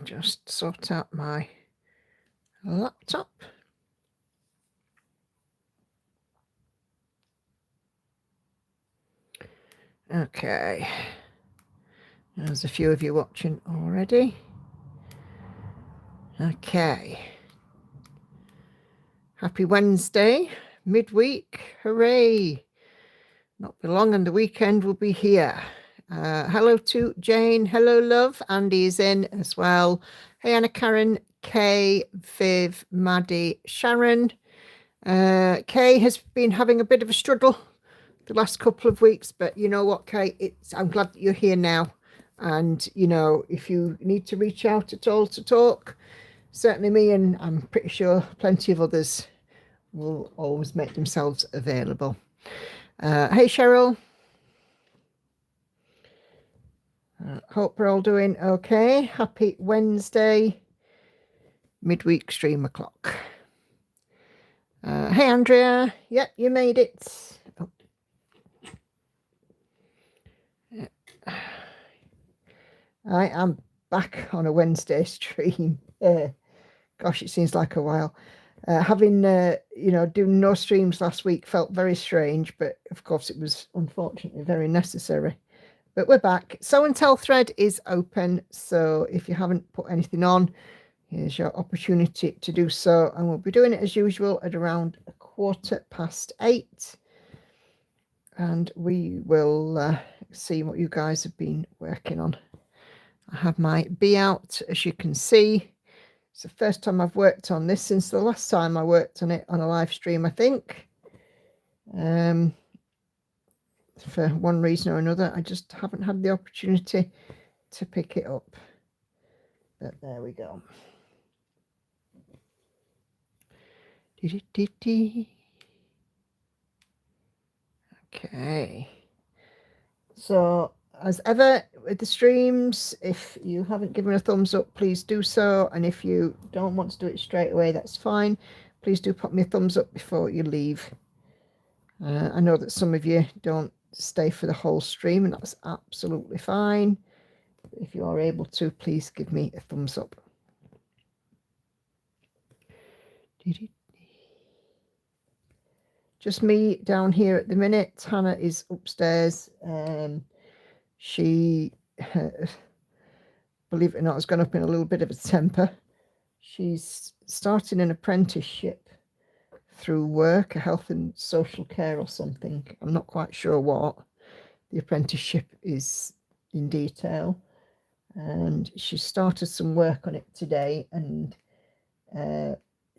just sort out my laptop. Okay. There's a few of you watching already. Okay. Happy Wednesday, midweek. Hooray. Not be long and the weekend will be here. Hello to Jane. Hello, love. Andy's in as well. Hey, Anna Karen, Kay, Viv, Maddie, Sharon. Kay has been having a bit of a struggle the last couple of weeks, but you know what, Kay? I'm glad that you're here now. And, you know, if you need to reach out at all to talk, certainly me and I'm pretty sure plenty of others will always make themselves available. Hey, Cheryl. Hope we're all doing okay. Happy Wednesday, midweek stream o'clock. Hey, Andrea. Yep, you made it. Oh. I am back on a Wednesday stream. Gosh, it seems like a while. Having, doing no streams last week felt very strange, but of course it was unfortunately very necessary. But we're back. Sow and Tell thread is open, so if you haven't put anything on, here's your opportunity to do so. And we'll be doing it as usual at around 8:15. And we will see what you guys have been working on. I have my bee out, as you can see. It's the first time I've worked on this since the last time I worked on it on a live stream, I think. For one reason or another, I just haven't had the opportunity to pick it up. But there we go. Okay. So, as ever with the streams, if you haven't given a thumbs up, please do so. And if you don't want to do it straight away, that's fine. Please do pop me a thumbs up before you leave. I know that some of you don't stay for the whole stream, and that's absolutely fine. If you are able to, please give me a thumbs up. Just me down here at the minute. Hannah is upstairs. She, believe it or not, has gone up in a little bit of a temper. She's starting an apprenticeship through work, a health and social care or something. I'm not quite sure what the apprenticeship is in detail. And she started some work on it today, and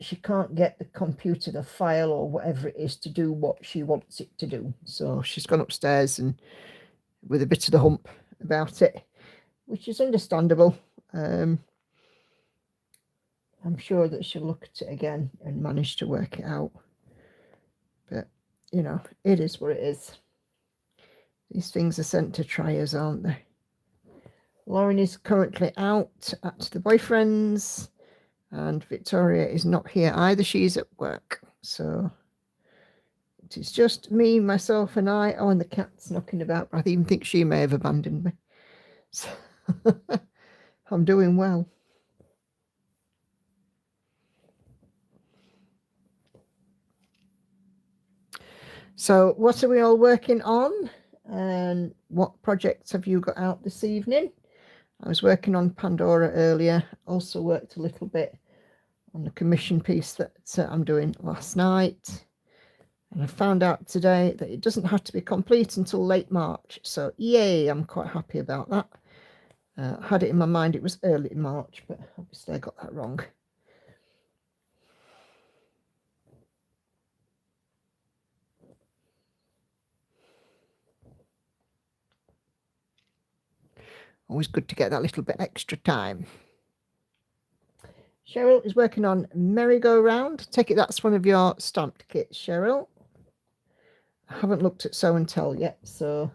she can't get the computer, the file or whatever it is, to do what she wants it to do. So she's gone upstairs and with a bit of the hump about it, which is understandable. I'm sure that she'll look at it again and manage to work it out. But, you know, it is what it is. These things are sent to try us, aren't they? Lauren is currently out at the boyfriend's, and Victoria is not here either. She's at work. So it is just me, myself, and I. Oh, and the cat's knocking about. I even think she may have abandoned me. So I'm doing well. So what are we all working on? And what projects have you got out this evening? I was working on Pandora earlier. Also worked a little bit on the commission piece that I'm doing last night. And I found out today that it doesn't have to be complete until late March. So yay, I'm quite happy about that. I had it in my mind it was early March, but obviously I got that wrong. Always good to get that little bit extra time. Cheryl is working on merry-go-round. Take it that's one of your stamped kits, Cheryl. I haven't looked at Sow and Tell yet, so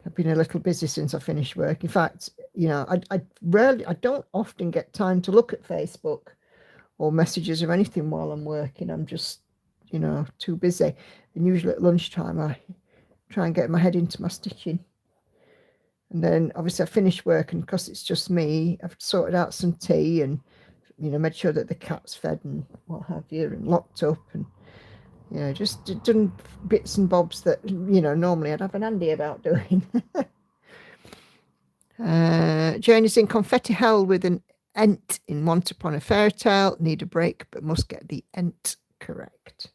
I've been a little busy since I finished work. In fact, you know, I don't often get time to look at Facebook or messages or anything while I'm working. I'm just, you know, too busy. And usually at lunchtime I try and get my head into my stitching. And then obviously I finished work, and because it's just me, I've sorted out some tea and, you know, made sure that the cat's fed and what have you, and locked up, and, you know, just done bits and bobs that, you know, normally I'd have an Andy about doing. Journey's in confetti hell with an ent in Once Upon a Fairy Tale. Need a break, but must get the ent correct.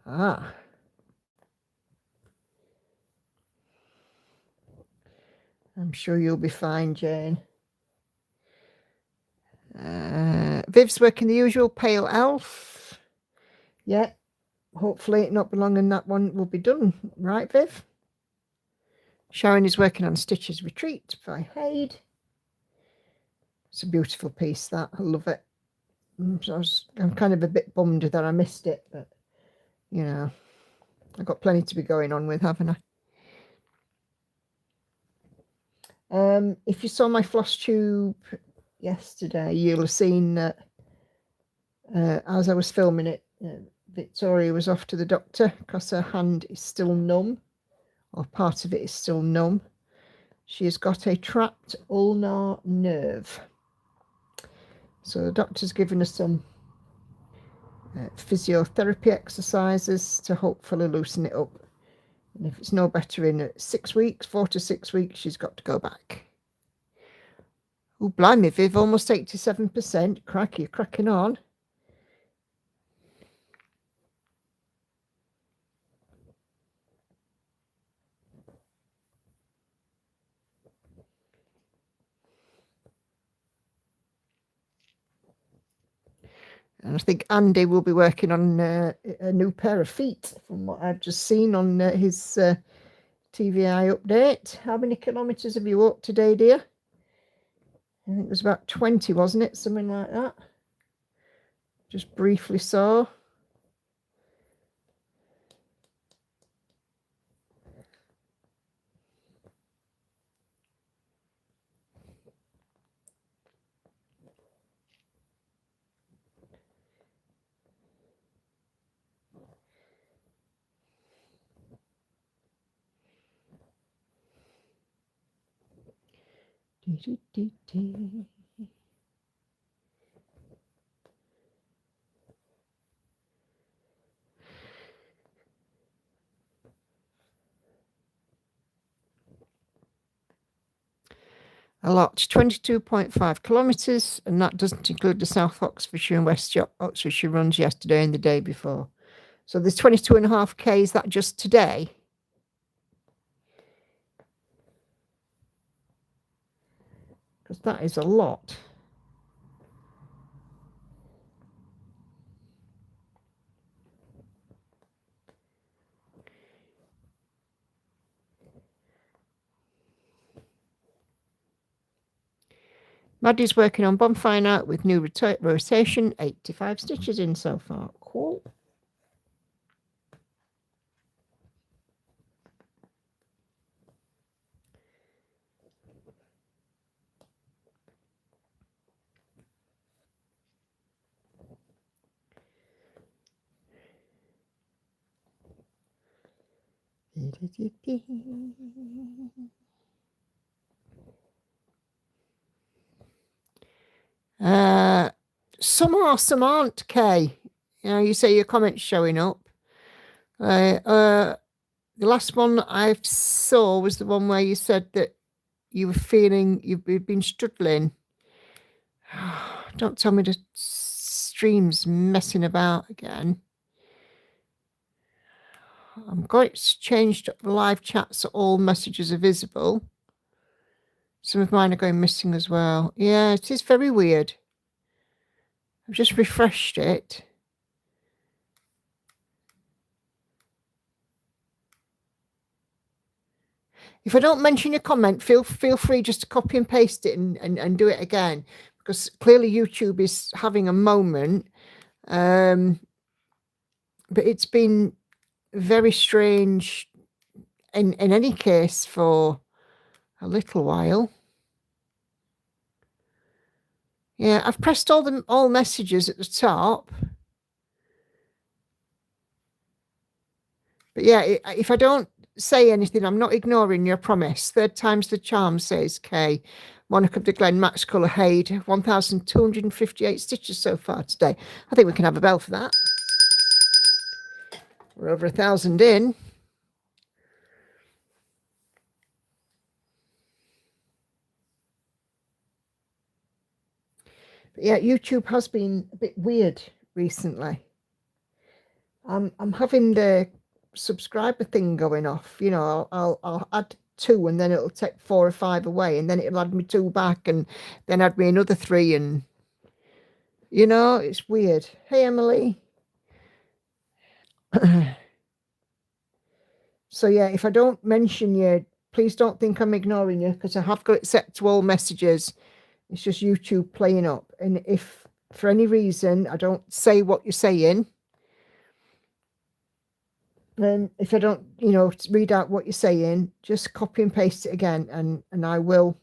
Ah. I'm sure you'll be fine, Jane. Viv's working the usual pale elf. Yeah, hopefully not be long and that one will be done. Right, Viv? Sharon is working on Stitch's Retreat by Haid. It's a beautiful piece, that. I love it. I'm kind of a bit bummed that I missed it, but, you know, I've got plenty to be going on with, haven't I? If you saw my floss tube yesterday, you'll have seen that as I was filming it, Victoria was off to the doctor because her hand is still numb, or part of it is still numb. She has got a trapped ulnar nerve. So the doctor's given us some physiotherapy exercises to hopefully loosen it up. And if it's no better in 6 weeks, 4 to 6 weeks, she's got to go back. Oh, blimey, Viv, almost 87%. Crikey, you're cracking on. And I think Andy will be working on a new pair of feet, from what I've just seen on his TVI update. How many kilometres have you walked today, dear? I think it was about 20, wasn't it? Something like that. Just briefly saw. A lot, 22.5 kilometres, and that doesn't include the South Oxfordshire and West Oxfordshire runs yesterday and the day before. So there's 22.5 k, is that just today? Because that is a lot. Maddie's working on Bonfire Night with new rotation, 85 stitches in so far. Cool. Some are, some aren't, Kay. You know, you say your comments showing up. The last one I saw was the one where you said that you were feeling you've been struggling. Don't tell me the stream's messing about again. I'm going to change the live chat so all messages are visible. Some of mine are going missing as well. Yeah, it is very weird. I've just refreshed it. If I don't mention your comment, feel free just to copy and paste it and do it again, because clearly YouTube is having a moment. But it's been very strange in any case for a little while. Yeah, I've pressed all messages at the top. But yeah, if I don't say anything. I'm not ignoring you, I promise. Third time's the charm, says Kay. Monica of the Glen, Max Colour Haid, 1,258 stitches so far today. I think we can have a bell for that. We're over 1,000 in. But yeah, YouTube has been a bit weird recently. I'm having the subscriber thing going off. You know, I'll add 2 and then it'll take 4 or 5 away, and then it'll add me 2 back and then add me another 3, and you know, it's weird. Hey Emily. So yeah, if I don't mention you, please don't think I'm ignoring you, because I have got it set to all messages. It's just YouTube playing up. And if for any reason I don't say what you're saying, if I don't, you know, read out what you're saying, just copy and paste it again, and I will,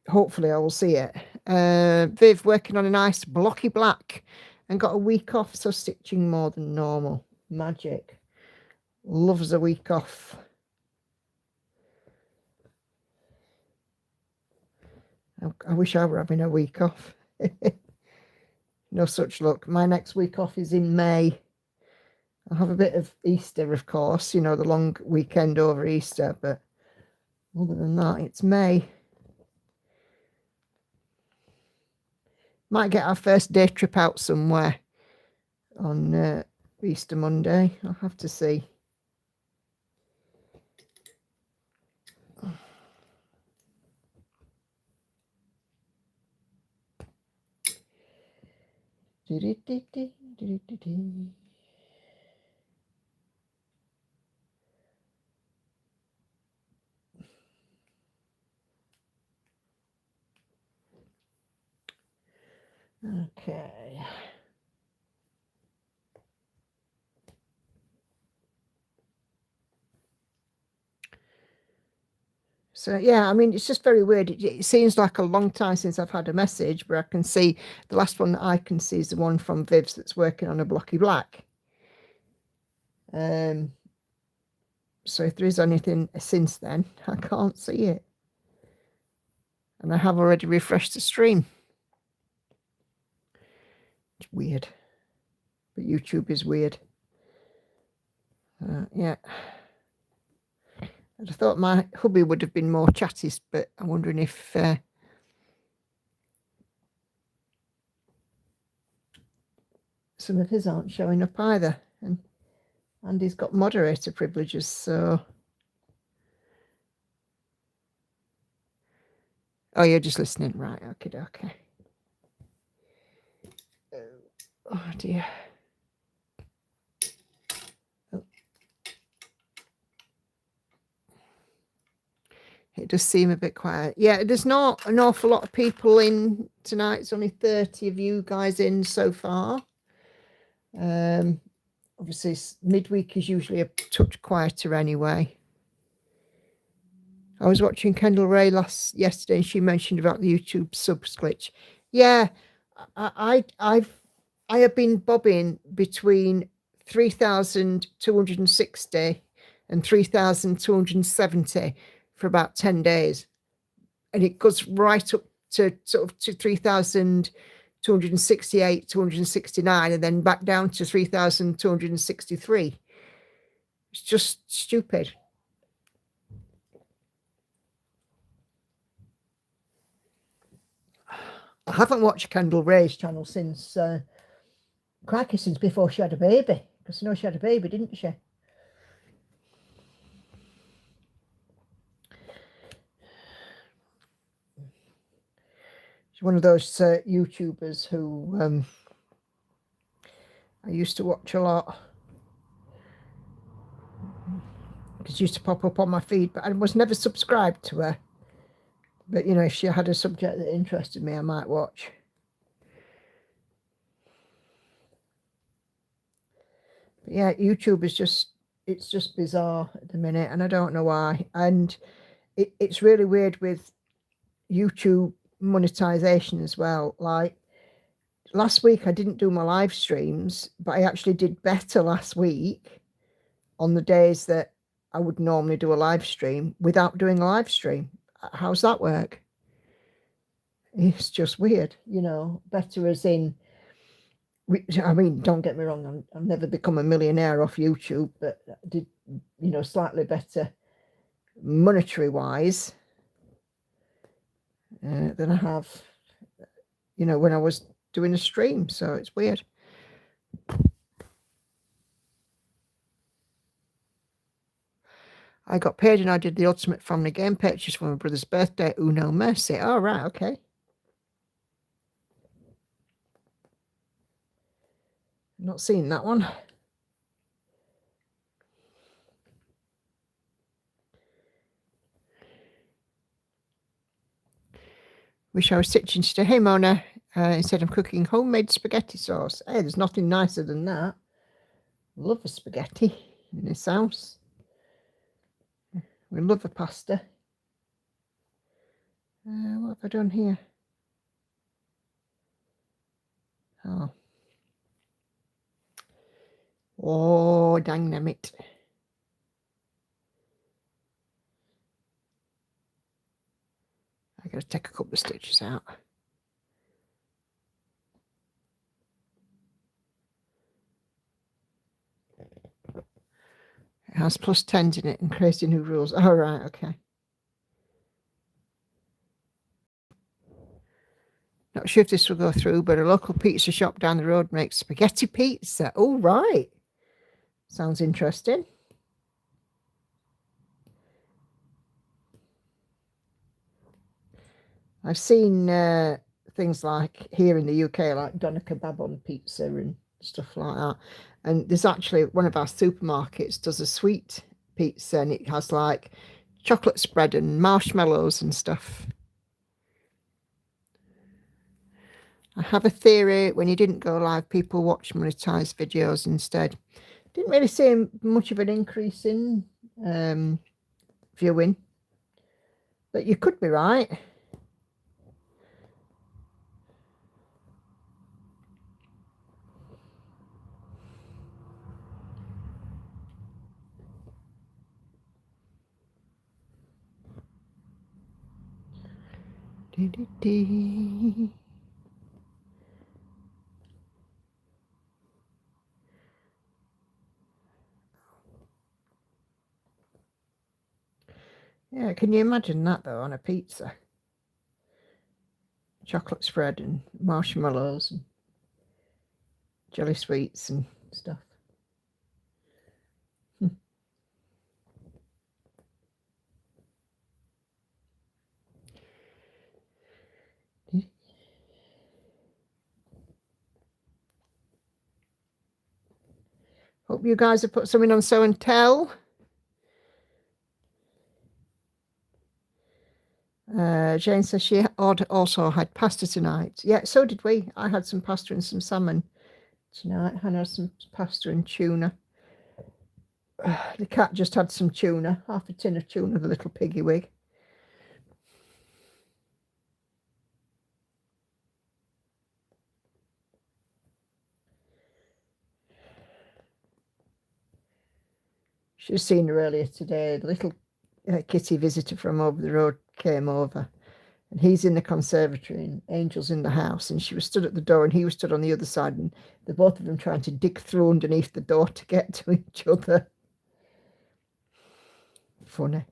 hopefully I will see it. Viv working on a nice blocky black and got a week off, so stitching more than normal. Magic. Loves a week off. I wish I were having a week off. No such luck. My next week off is in May. I'll have a bit of Easter, of course, you know, the long weekend over Easter, but other than that, it's May. Might get our first day trip out somewhere on Easter Monday. I'll have to see. Okay. So yeah, I mean, it's just very weird. It seems like a long time since I've had a message, but I can see the last one that I can see is the one from Viv's that's working on a blocky black. So if there is anything since then, I can't see it. And I have already refreshed the stream. It's weird. But YouTube is weird. Yeah. I thought my hubby would have been more chatty, but I'm wondering if some of his aren't showing up either. And he's got moderator privileges, so... Oh, you're just listening, right? Okay. Oh dear. Oh. It does seem a bit quiet. Yeah, there's not an awful lot of people in tonight. It's only 30 of you guys in so far. Obviously, midweek is usually a touch quieter anyway. I was watching Kendall Ray yesterday, and she mentioned about the YouTube subs glitch. Yeah, I have been bobbing between 3,260 and 3,270 for about 10 days, and it goes right up to sort of to 3,268, 269, and then back down to 3,263. It's just stupid. I haven't watched Kendall Ray's channel since, crikey, since before she had a baby. Because you know she had a baby, didn't she? She's one of those YouTubers who I used to watch a lot. Because she used to pop up on my feed, but I was never subscribed to her. But, you know, if she had a subject that interested me, I might watch. But yeah, YouTube is it's just bizarre at the minute, and I don't know why. And it's really weird with YouTube monetization as well. Like, last week I didn't do my live streams, but I actually did better last week on the days that I would normally do a live stream without doing a live stream. How's that work? It's just weird, you know, better as in, I mean, don't get me wrong, I've never become a millionaire off YouTube, but I did, you know, slightly better monetary wise than I have, you know, when I was doing a stream. So it's weird. I got paid and I did the Ultimate Family Game purchase for my brother's birthday. Uno Mercy. Oh, right, okay. Not seen that one. Wish I was stitching today. Hey, Mona. Instead, I'm cooking homemade spaghetti sauce. Hey, there's nothing nicer than that. Love a spaghetti in this house. We love a pasta. What have I done here? Oh, dynamite. I gotta take a couple of stitches out. It has plus 10s in it and crazy new rules. Oh, right, okay. Not sure if this will go through, but a local pizza shop down the road makes spaghetti pizza. Oh, right. Sounds interesting. I've seen things like here in the UK, like doner kebab on pizza and stuff like that. And there's actually one of our supermarkets does a sweet pizza, and it has like chocolate spread and marshmallows and stuff. I have a theory, when you didn't go live, people watch monetized videos instead. Didn't really see much of an increase in viewing, but you could be right. Yeah, can you imagine that though on a pizza? Chocolate spread and marshmallows and jelly sweets and stuff. Hope you guys have put something on Show and Tell. Jane says she also had pasta tonight. Yeah, so did we. I had some pasta and some salmon tonight. Hannah had some pasta and tuna. The cat just had some tuna, half a tin of tuna, the little piggy wig. Should have seen her earlier today. The little kitty visitor from over the road came over, and he's in the conservatory and Angel's in the house, and she was stood at the door and he was stood on the other side, and the both of them trying to dig through underneath the door to get to each other. Funny.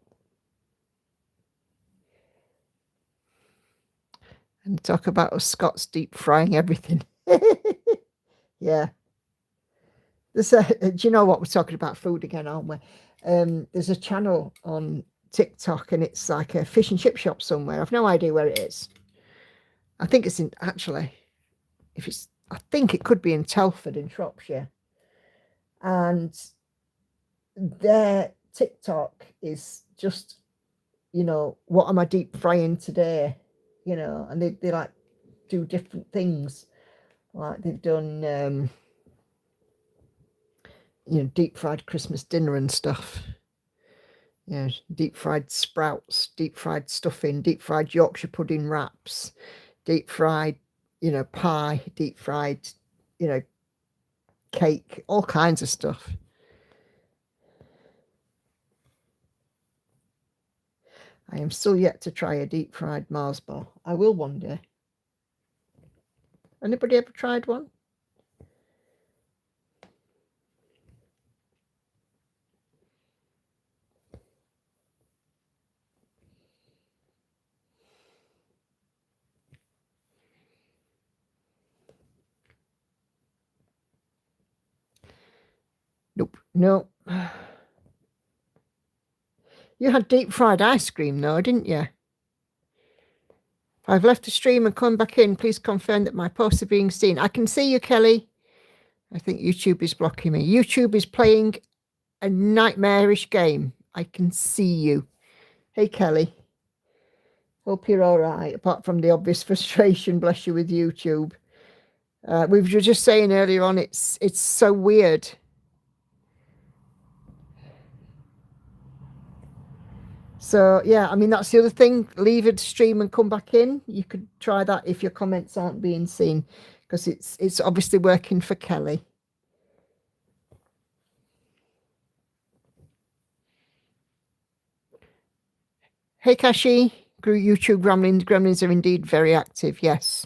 And talk about us Scots deep frying everything. Yeah. Do you know what, we're talking about food again, aren't we? There's a channel on TikTok and it's like a fish and chip shop somewhere. I've no idea where it is. I think it's in, actually, I think it could be in Telford in Shropshire. And their TikTok is just, you know, what am I deep frying today? You know, and they like do different things. Like they've done, you know, deep fried Christmas dinner and stuff. Yeah, deep fried sprouts, deep fried stuffing, deep fried Yorkshire pudding wraps, deep fried, you know, pie, deep fried, you know, cake, all kinds of stuff. I am still yet to try a deep fried Mars bar. I will one day. Anybody ever tried one? Nope. No. You had deep fried ice cream though, didn't you? I've left the stream and come back in. Please confirm that my posts are being seen. I can see you, Kelly. I think YouTube is blocking me. YouTube is playing a nightmarish game. I can see you. Hey, Kelly. Hope you're all right, apart from the obvious frustration, bless you, with YouTube. We were just saying earlier on, it's so weird. So, yeah, I mean, that's the other thing. Leave a stream and come back in. You could try that if your comments aren't being seen, because it's obviously working for Kelly. Hey, Kashi. YouTube gremlins are indeed very active, yes.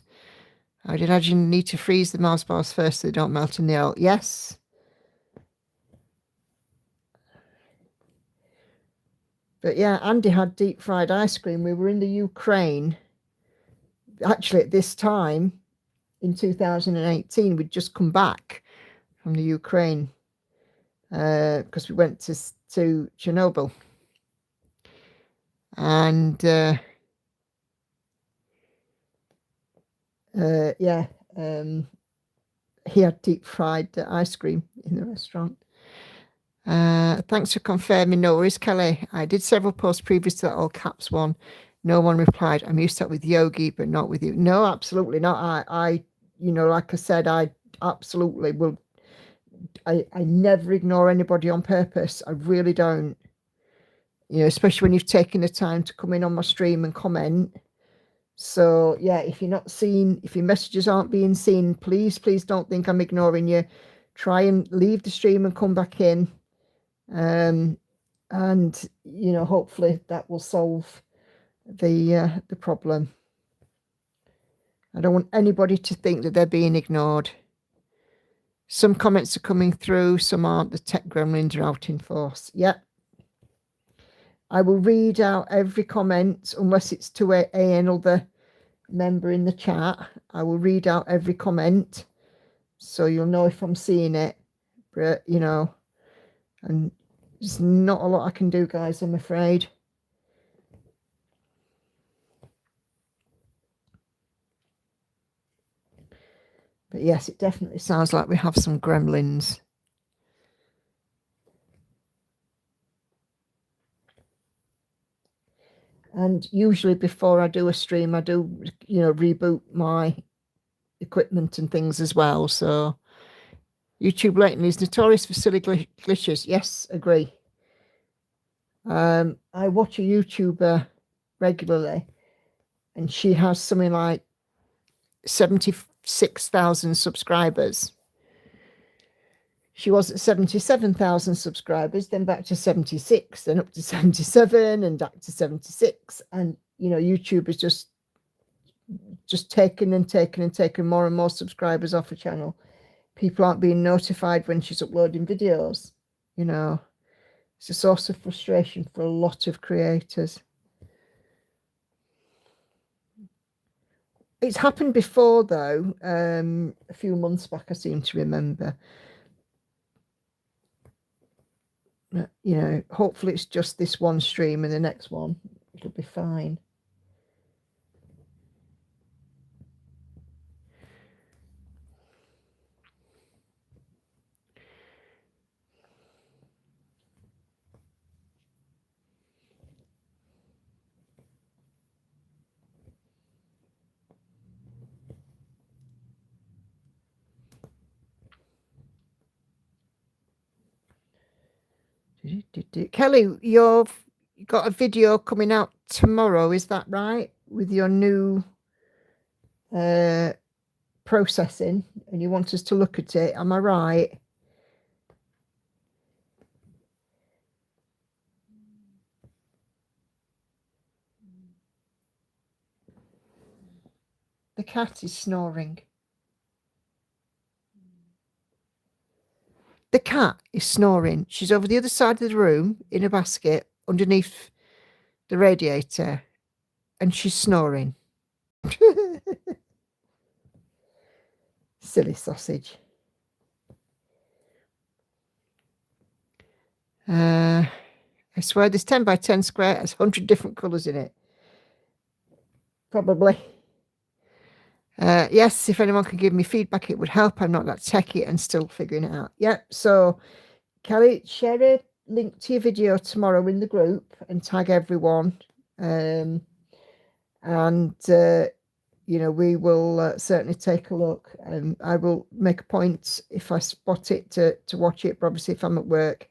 I did imagine you need to freeze the Mars bars first so they don't melt in the oil. Yes. But yeah, Andy had deep fried ice cream. We were in the Ukraine. Actually, at this time in 2018, we'd just come back from the Ukraine because we went to Chernobyl. And yeah, he had deep fried ice cream in the restaurant. Thanks for confirming. No worries, Kelly. I did several posts previous to that all caps one. No one replied. I'm used to that with Yogi, but not with you. No, absolutely not. I like I said, I absolutely will. I never ignore anybody on purpose. I really don't. Especially when you've taken the time to come in on my stream and comment. So yeah, if you're not seen, if your messages aren't being seen, please don't think I'm ignoring you. Try and leave the stream and come back in. And hopefully that will solve the problem. I don't want anybody to think that they're being ignored. Some comments are coming through, some aren't. The tech gremlins are out in force. Yep. I will read out every comment unless it's to another member in the chat. I will read out every comment so you'll know if I'm seeing it. But and there's not a lot I can do, guys, I'm afraid. But yes, it definitely sounds like we have some gremlins. And usually before I do a stream, I do, reboot my equipment and things as well. So YouTube lately is notorious for silly glitches. Yes, agree. I watch a YouTuber regularly, and she has something like 76,000 subscribers. She was at 77,000 subscribers, then back to 76, then up to 77, and back to 76. And YouTube is just taken more and more subscribers off her channel. People aren't being notified when she's uploading videos. It's a source of frustration for a lot of creators. It's happened before, though, a few months back, I seem to remember. Hopefully it's just this one stream, and the next one it'll be fine. Kelly, you've got a video coming out tomorrow, is that right? With your new processing, and you want us to look at it, am I right? The cat is snoring. The cat is snoring. She's over the other side of the room in a basket underneath the radiator, and she's snoring. Silly sausage. I swear this 10 by 10 square has 100 different colours in it. Probably. Yes, if anyone could give me feedback, it would help. I'm not that techie and still figuring it out. Yep. So, Kelly, share a link to your video tomorrow in the group and tag everyone. You know, we will certainly take a look. And I will make a point if I spot it to watch it. But obviously, if I'm at work,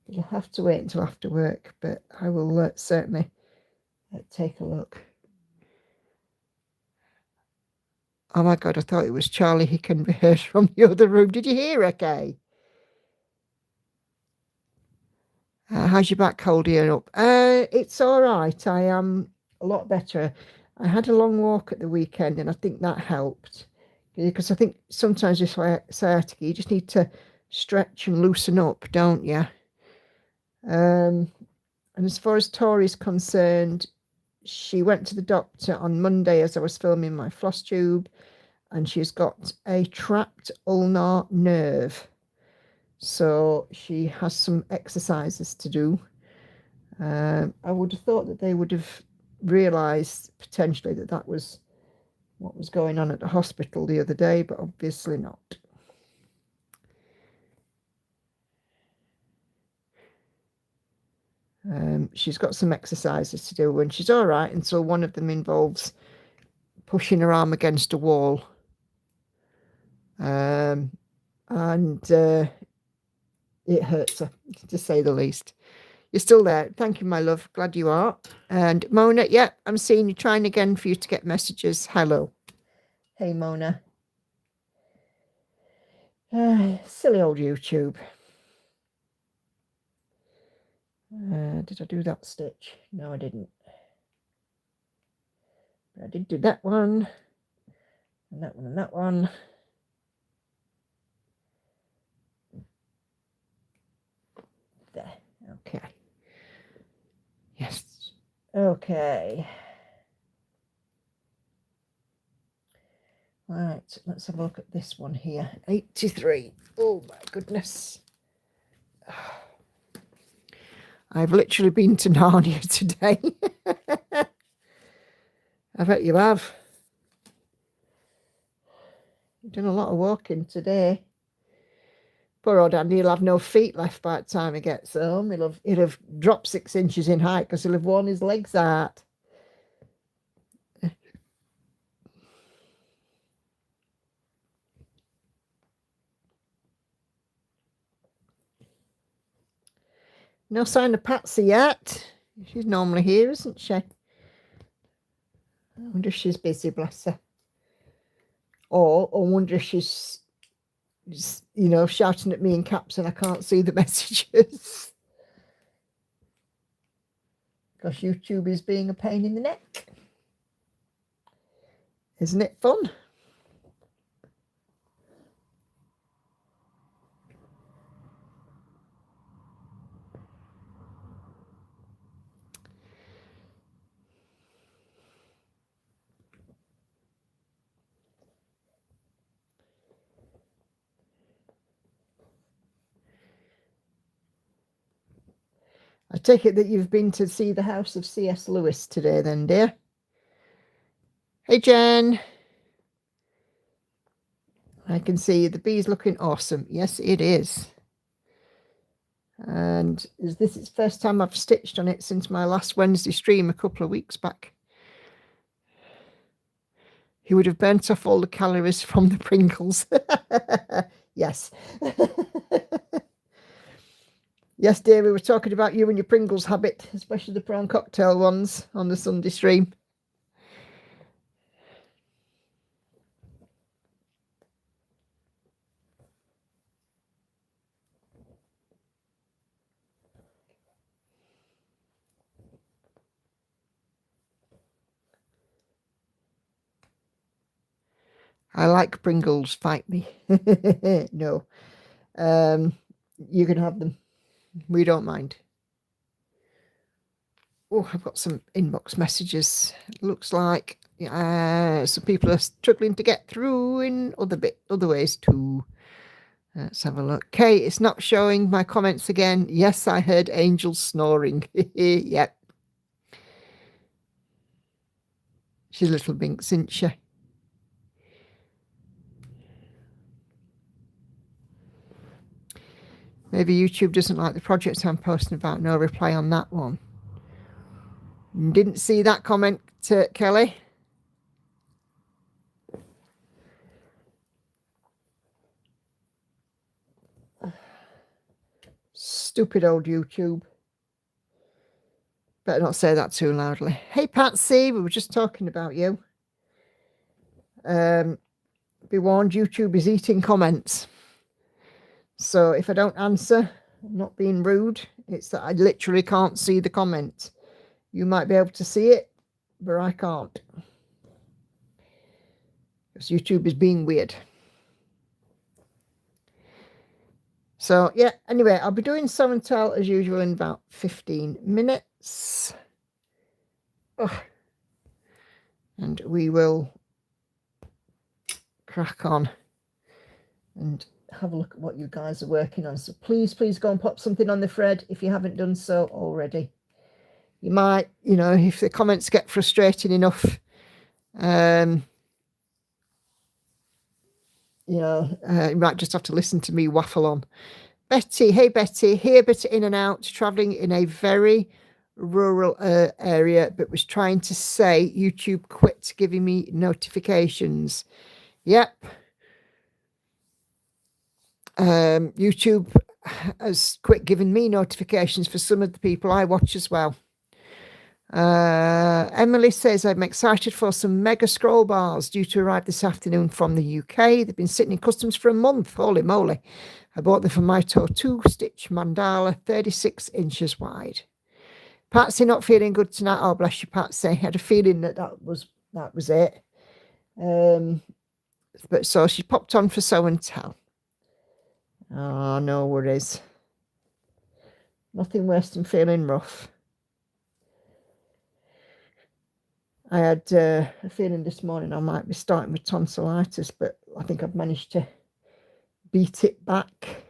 you'll have to wait until after work. But I will certainly take a look. Oh my God, I thought it was Charlie. He can be heard from the other room. Did you hear her, Kay? How's your back holding up? It's all right. I am a lot better. I had a long walk at the weekend and I think that helped. Because I think sometimes with sciatica, you just need to stretch and loosen up, don't you? And as far as Tori's concerned, she went to the doctor on Monday as I was filming my floss tube, and she's got a trapped ulnar nerve. So she has some exercises to do. I would have thought that they would have realised potentially that that was what was going on at the hospital the other day, but obviously not. She's got some exercises to do, and she's all right until one of them involves pushing her arm against a wall. And it hurts her, to say the least. You're still there. Thank you, my love. Glad you are. And Mona, yeah, I'm seeing you, trying again for you to get messages. Hello. Hey, Mona. Silly old YouTube. Did I do that stitch? No, I didn't. But I did do that one. And that one and that one. There. Okay. Yes. Okay. Right, let's have a look at this one here. 83. Oh my goodness. I've literally been to Narnia today. I bet you have. You've done a lot of walking today. Poor old Andy, he'll have no feet left by the time he gets home. He'll have dropped 6 inches in height because he'll have worn his legs out. No sign of Patsy yet. She's normally here, isn't she? I wonder if she's busy, bless her. Or I wonder if she's, you know, shouting at me in caps and I can't see the messages. Because YouTube is being a pain in the neck. Isn't it fun? I take it that you've been to see the house of C.S. Lewis today then, dear? Hey, Jen. I can see the bee's looking awesome. Yes, it is. And this is the first time I've stitched on it since my last Wednesday stream a couple of weeks back. He would have burnt off all the calories from the Pringles. Yes. Yes, dear, we were talking about you and your Pringles habit, especially the prawn cocktail ones on the Sunday stream. I like Pringles, fight me. No. You can have them. We don't mind. Oh, I've got some inbox messages. Looks like some people are struggling to get through in other ways too. Let's have a look. Kay, it's not showing my comments again. Yes, I heard angels snoring. Yep. She's a little binks, isn't she? Maybe YouTube doesn't like the project I'm posting about. No reply on that one. Didn't see that comment, Kelly. Stupid old YouTube. Better not say that too loudly. Hey, Patsy, we were just talking about you. Be warned, YouTube is eating comments. So if I don't answer, I'm not being rude. It's that I literally can't see the comment. You might be able to see it, but I can't. Because YouTube is being weird. So, yeah, anyway, I'll be doing show and tell as usual in about 15 minutes. Oh. And we will crack on and have a look at what you guys are working on. So please go and pop something on the thread if you haven't done so already. You might, if the comments get frustrating enough, you might just have to listen to me waffle on. Betty, hey Betty, here but in and out, traveling in a very rural area, but was trying to say YouTube quit giving me notifications. Yep. YouTube has quit giving me notifications for some of the people I watch as well. Emily says, I'm excited for some mega scroll bars due to arrive this afternoon from the UK. They've been sitting in customs for a month. Holy moly. I bought them from Mito 2-stitch mandala, 36 inches wide. Patsy not feeling good tonight. Oh, bless you, Patsy. I had a feeling that was it. But so she popped on for show and tell. Oh, no worries. Nothing worse than feeling rough. I had a feeling this morning I might be starting with tonsillitis, but I think I've managed to beat it back.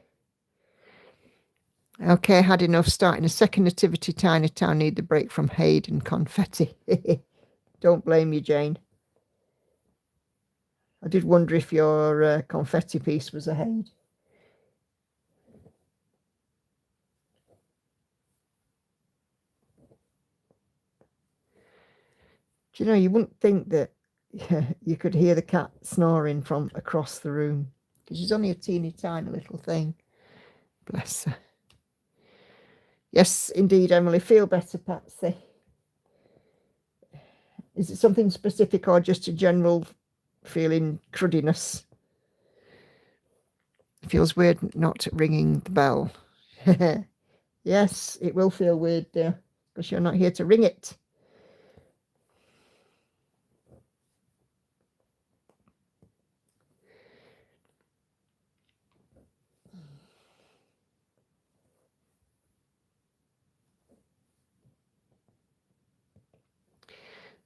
Okay, had enough starting a second nativity tiny town, need the break from Hayden and confetti. Don't blame you, Jane. I did wonder if your confetti piece was a Hayden. Do you know, you wouldn't think that you could hear the cat snoring from across the room, because she's only a teeny tiny little thing. Bless her. Yes, indeed, Emily. Feel better, Patsy. Is it something specific or just a general feeling cruddiness? It feels weird not ringing the bell. Yes, it will feel weird, dear, because you're not here to ring it.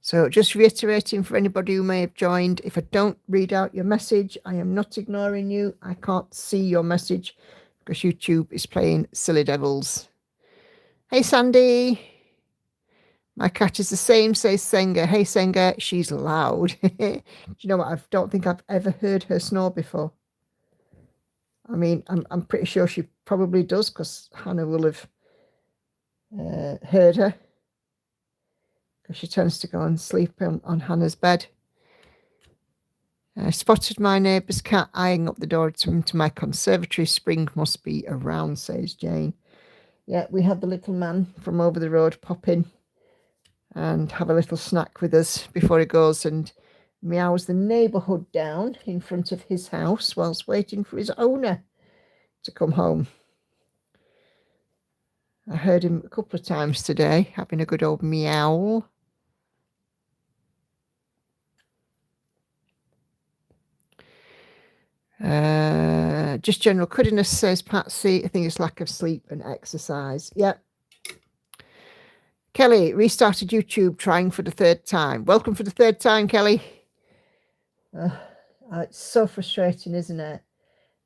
So just reiterating for anybody who may have joined, if I don't read out your message, I am not ignoring you. I can't see your message because YouTube is playing silly devils. Hey, Sandy. My cat is the same, says Senga. Hey, Senga, she's loud. Do you know what? I don't think I've ever heard her snore before. I mean, I'm pretty sure she probably does because Hannah will have heard her. Because she tends to go and sleep on Hannah's bed. I spotted my neighbour's cat eyeing up the door to my conservatory. Spring must be around, says Jane. Yeah, we had the little man from over the road pop in and have a little snack with us before he goes and meows the neighbourhood down in front of his house whilst waiting for his owner to come home. I heard him a couple of times today having a good old meow. Just general crudiness, says Patsy. I think it's lack of sleep and exercise. Yep. Kelly restarted YouTube, trying for the third time. Welcome for the third time, Kelly. It's so frustrating, isn't it?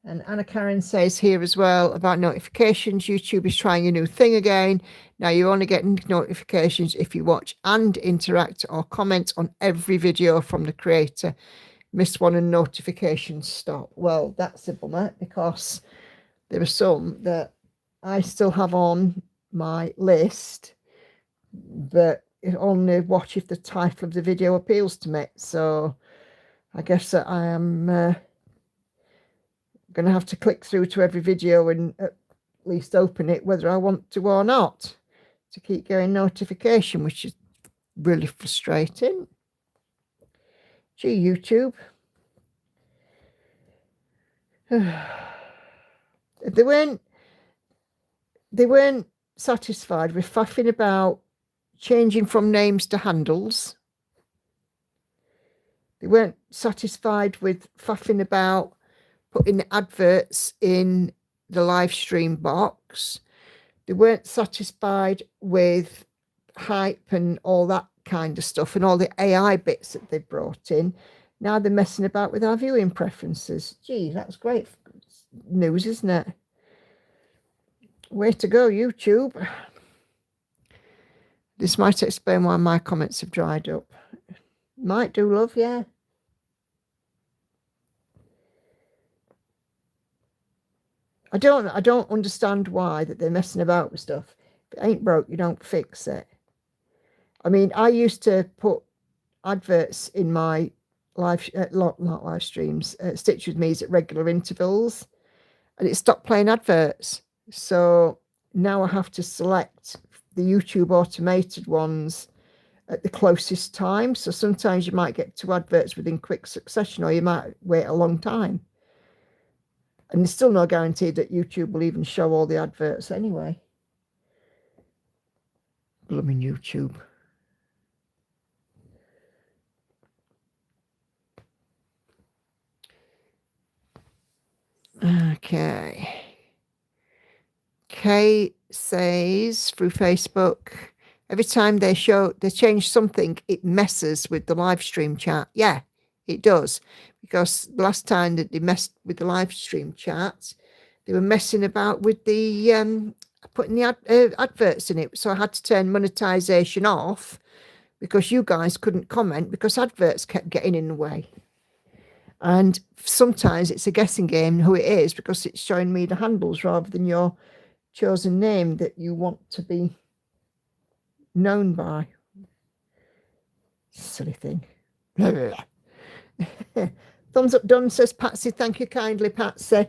And Anna Karen says here as well about notifications. YouTube is trying a new thing again. Now you only get notifications if you watch and interact or comment on every video from the creator. Miss one and notifications stop. Well, that's a bummer, because there are some that I still have on my list, but it only watch if the title of the video appeals to me. So I guess that I am going to have to click through to every video and at least open it whether I want to or not, to keep getting notification, which is really frustrating. Gee, YouTube. They weren't satisfied with faffing about changing from names to handles. They weren't satisfied with faffing about putting the adverts in the live stream box. They weren't satisfied with hype and all that kind of stuff and all the AI bits that they brought in. Now they're messing about with our viewing preferences. Gee, that's great news, isn't it? Way to go, YouTube. This might explain why my comments have dried up. Might do, love, yeah. I don't understand why that they're messing about with stuff. If it ain't broke, you don't fix it. I mean, I used to put adverts in my live, not live streams, Stitch With Me's at regular intervals, and it stopped playing adverts. So now I have to select the YouTube automated ones at the closest time. So sometimes you might get 2 adverts within quick succession, or you might wait a long time. And there's still no guarantee that YouTube will even show all the adverts anyway. Blooming YouTube. Okay. Kay says through Facebook, every time they change something, it messes with the live stream chat. Yeah, it does. Because last time that they messed with the live stream chat, they were messing about with the putting the adverts in it. So I had to turn monetization off because you guys couldn't comment because adverts kept getting in the way. And sometimes it's a guessing game who it is because it's showing me the handles rather than your chosen name that you want to be known by. Silly thing. Thumbs up done, says Patsy. Thank you kindly, Patsy.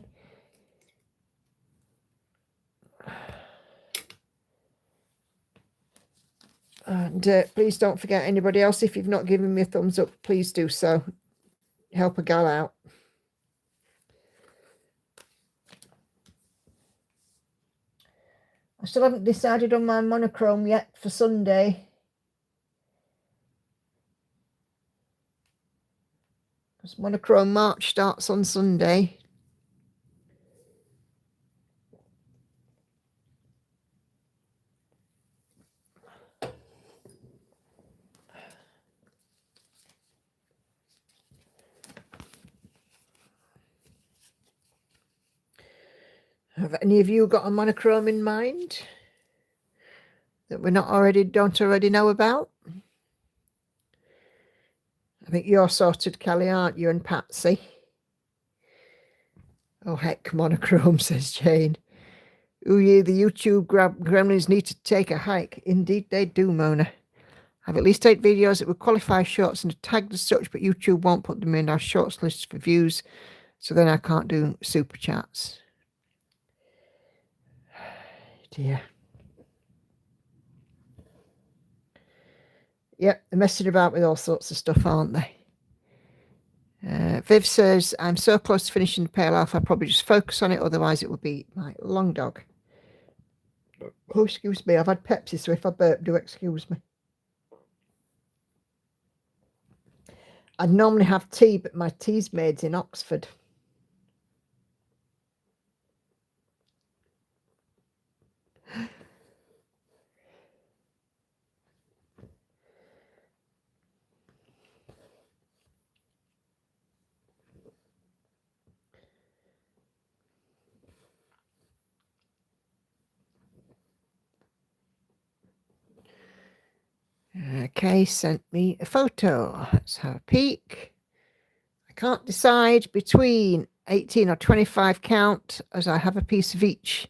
And please don't forget, anybody else, if you've not given me a thumbs up, please do so. Help a gal out. I still haven't decided on my monochrome yet for Sunday. Because monochrome March starts on Sunday. Have any of you got a monochrome in mind that we don't already know about? I think you're sorted, Kelly, aren't you, and Patsy? Oh, heck, monochrome, says Jane. Ooh, yeah, the YouTube gremlins need to take a hike. Indeed they do, Mona. I have at least 8 videos that would qualify shorts and are tagged as such, but YouTube won't put them in our shorts list for views, so then I can't do super chats. Dear. Yep, they're messing about with all sorts of stuff, aren't they? Viv says, I'm so close to finishing the pale elf, I'll probably just focus on it, otherwise it will be my long dog. Oh, excuse me, I've had Pepsi, so if I burp, do excuse me. I'd normally have tea, but my tea's made in Oxford. Kay sent me a photo. Let's have a peek. I can't decide between 18 or 25 count, as I have a piece of each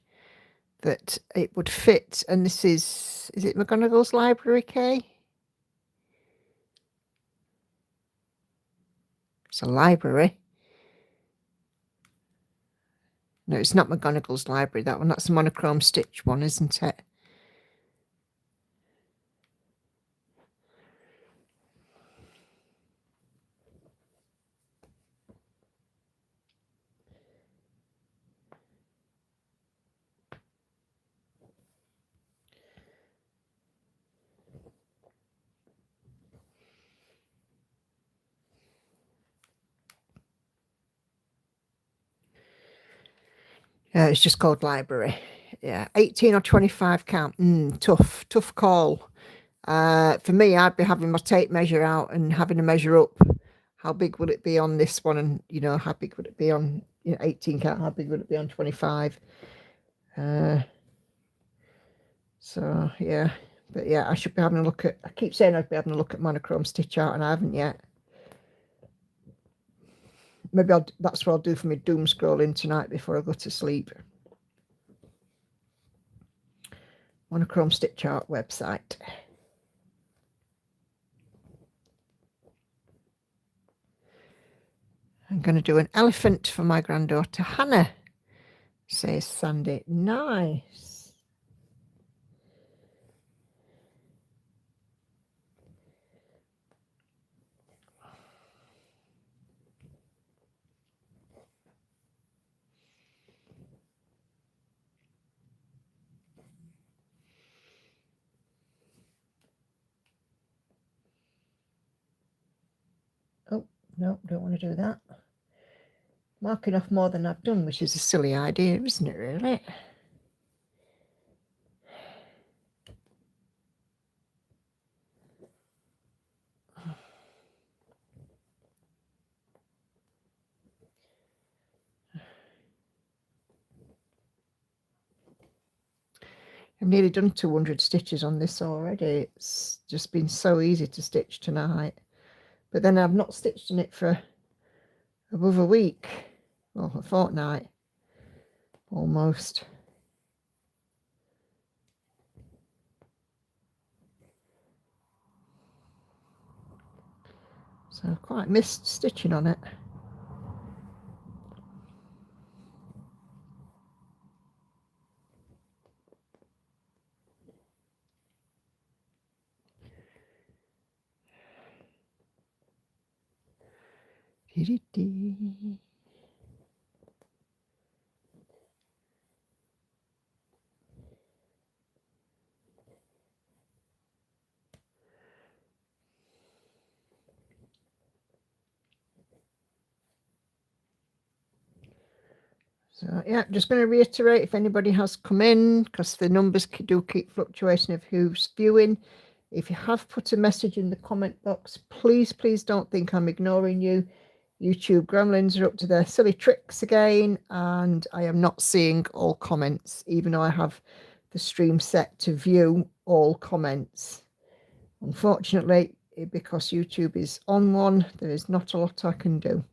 that it would fit. And this is it McGonagall's library, Kay? It's a library. No, it's not McGonagall's library, that one. That's a monochrome stitch one, isn't it? It's just called library. Yeah, 18 or 25 count. Tough call. For me, I'd be having my tape measure out and having a measure up. How big would it be on this one? And, how big would it be on 18 count? How big would it be on 25? So, yeah. But, yeah, I should be having a look at... I keep saying I'd be having a look at monochrome stitch out, and I haven't yet. Maybe that's what I'll do for me doom scrolling tonight before I go to sleep. Monochrome stitch art website. I'm going to do an elephant for my granddaughter Hannah, says Sandy. Nice. Oh, no, don't want to do that. Marking off more than I've done, which is a silly idea, isn't it, really? I've nearly done 200 stitches on this already. It's just been so easy to stitch tonight. But then I've not stitched in it for above a week. Well, a fortnight. Almost. So I quite missed stitching on it. So yeah, just going to reiterate, if anybody has come in, because the numbers do keep fluctuating of who's viewing. If you have put a message in the comment box, please don't think I'm ignoring you. YouTube gremlins are up to their silly tricks again, and I am not seeing all comments, even though I have the stream set to view all comments. Unfortunately, because YouTube is on one, there is not a lot I can do.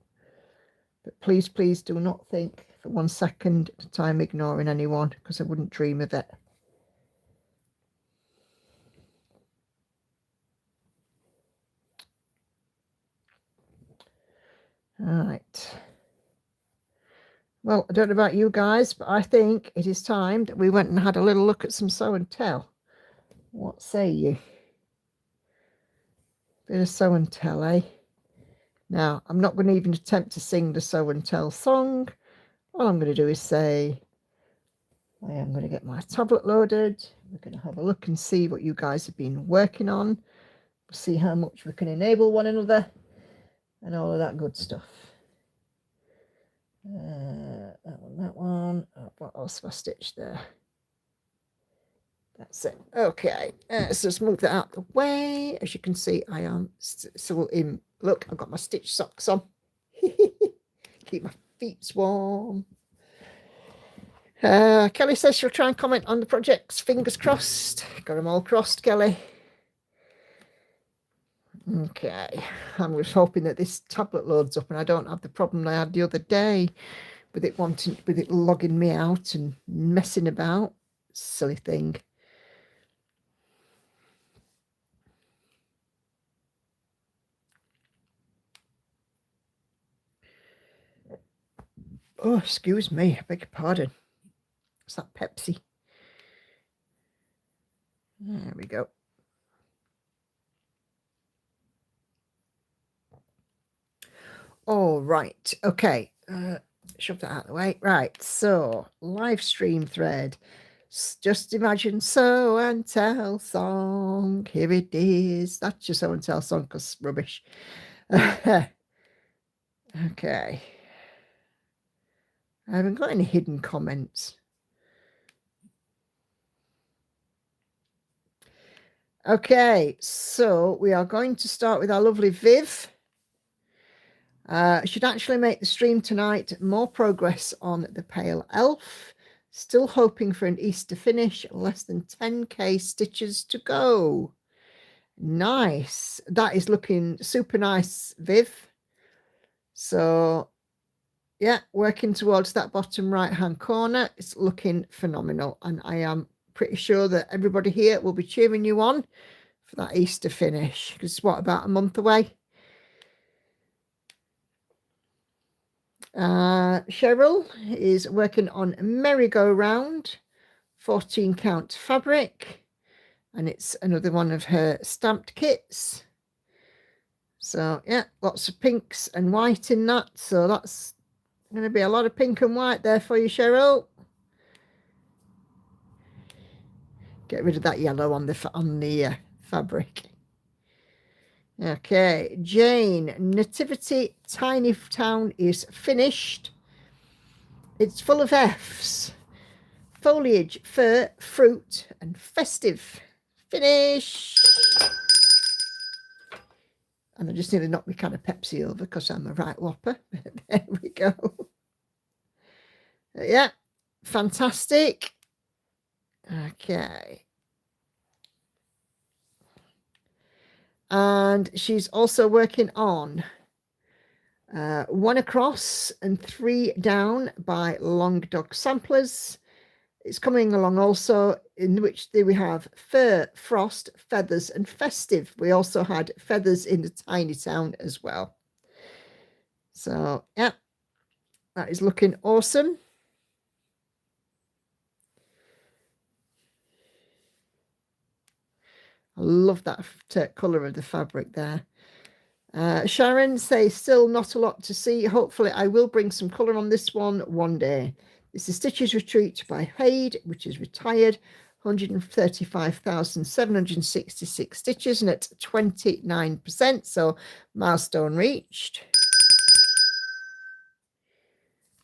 But please do not think for 1 second that I'm ignoring anyone, because I wouldn't dream of it. All right. Well, I don't know about you guys, but I think it is time that we went and had a little look at some show and tell. What say you? Bit of show and tell, eh? Now, I'm not going to even attempt to sing the show and tell song. All I'm going to do is say, I am going to get my tablet loaded. We're going to have a look and see what you guys have been working on. We'll see how much we can enable one another and all of that good stuff. That one. Oh, what else have I stitched there? That's it. Okay, so let's move that out of the way. As you can see, I am still in. Look, I've got my stitch socks on. Keep my feet warm. Kelly says she'll try and comment on the projects. Fingers crossed. Got them all crossed, Kelly. Okay, I was hoping that this tablet loads up and I don't have the problem I had the other day with it logging me out and messing about. Silly thing. Oh, excuse me, I beg your pardon. It's that Pepsi. There we go. All right. Okay. Shove that out of the way. Right. So, live stream thread. Just imagine show and tell song. Here it is. That's your show and tell song because rubbish. Okay. I haven't got any hidden comments. Okay. So, we are going to start with our lovely Viv. Should actually make the stream tonight. More progress on the Pale Elf. Still hoping for an Easter finish. Less than 10k stitches to go. Nice. That is looking super nice, Viv. So, yeah, working towards that bottom right-hand corner. It's looking phenomenal. And I am pretty sure that everybody here will be cheering you on for that Easter finish. Because it's what, about a month away? Cheryl is working on merry-go-round 14 count fabric, and it's another one of her stamped kits. So yeah, lots of pinks and white in that, so that's going to be a lot of pink and white there for you, Cheryl. Get rid of that yellow on the fabric. Okay, Jane, Nativity Tiny Town is finished. It's full of F's. Foliage, fur, fruit, and festive. Finish. And I just nearly knocked my can of Pepsi over because I'm a right whopper. There we go. Yeah, fantastic. Okay. And she's also working on One Across and Three Down by Long Dog Samplers. It's coming along also, in which we have fur, frost, feathers, and festive. We also had feathers in the Tiny Town as well. So, yeah, that is looking awesome. I love that colour of the fabric there. Sharon says, still not a lot to see. Hopefully I will bring some colour on this one day. This is Stitches Retreat by Haid, which is retired. 135,766 stitches and at 29%. So milestone reached.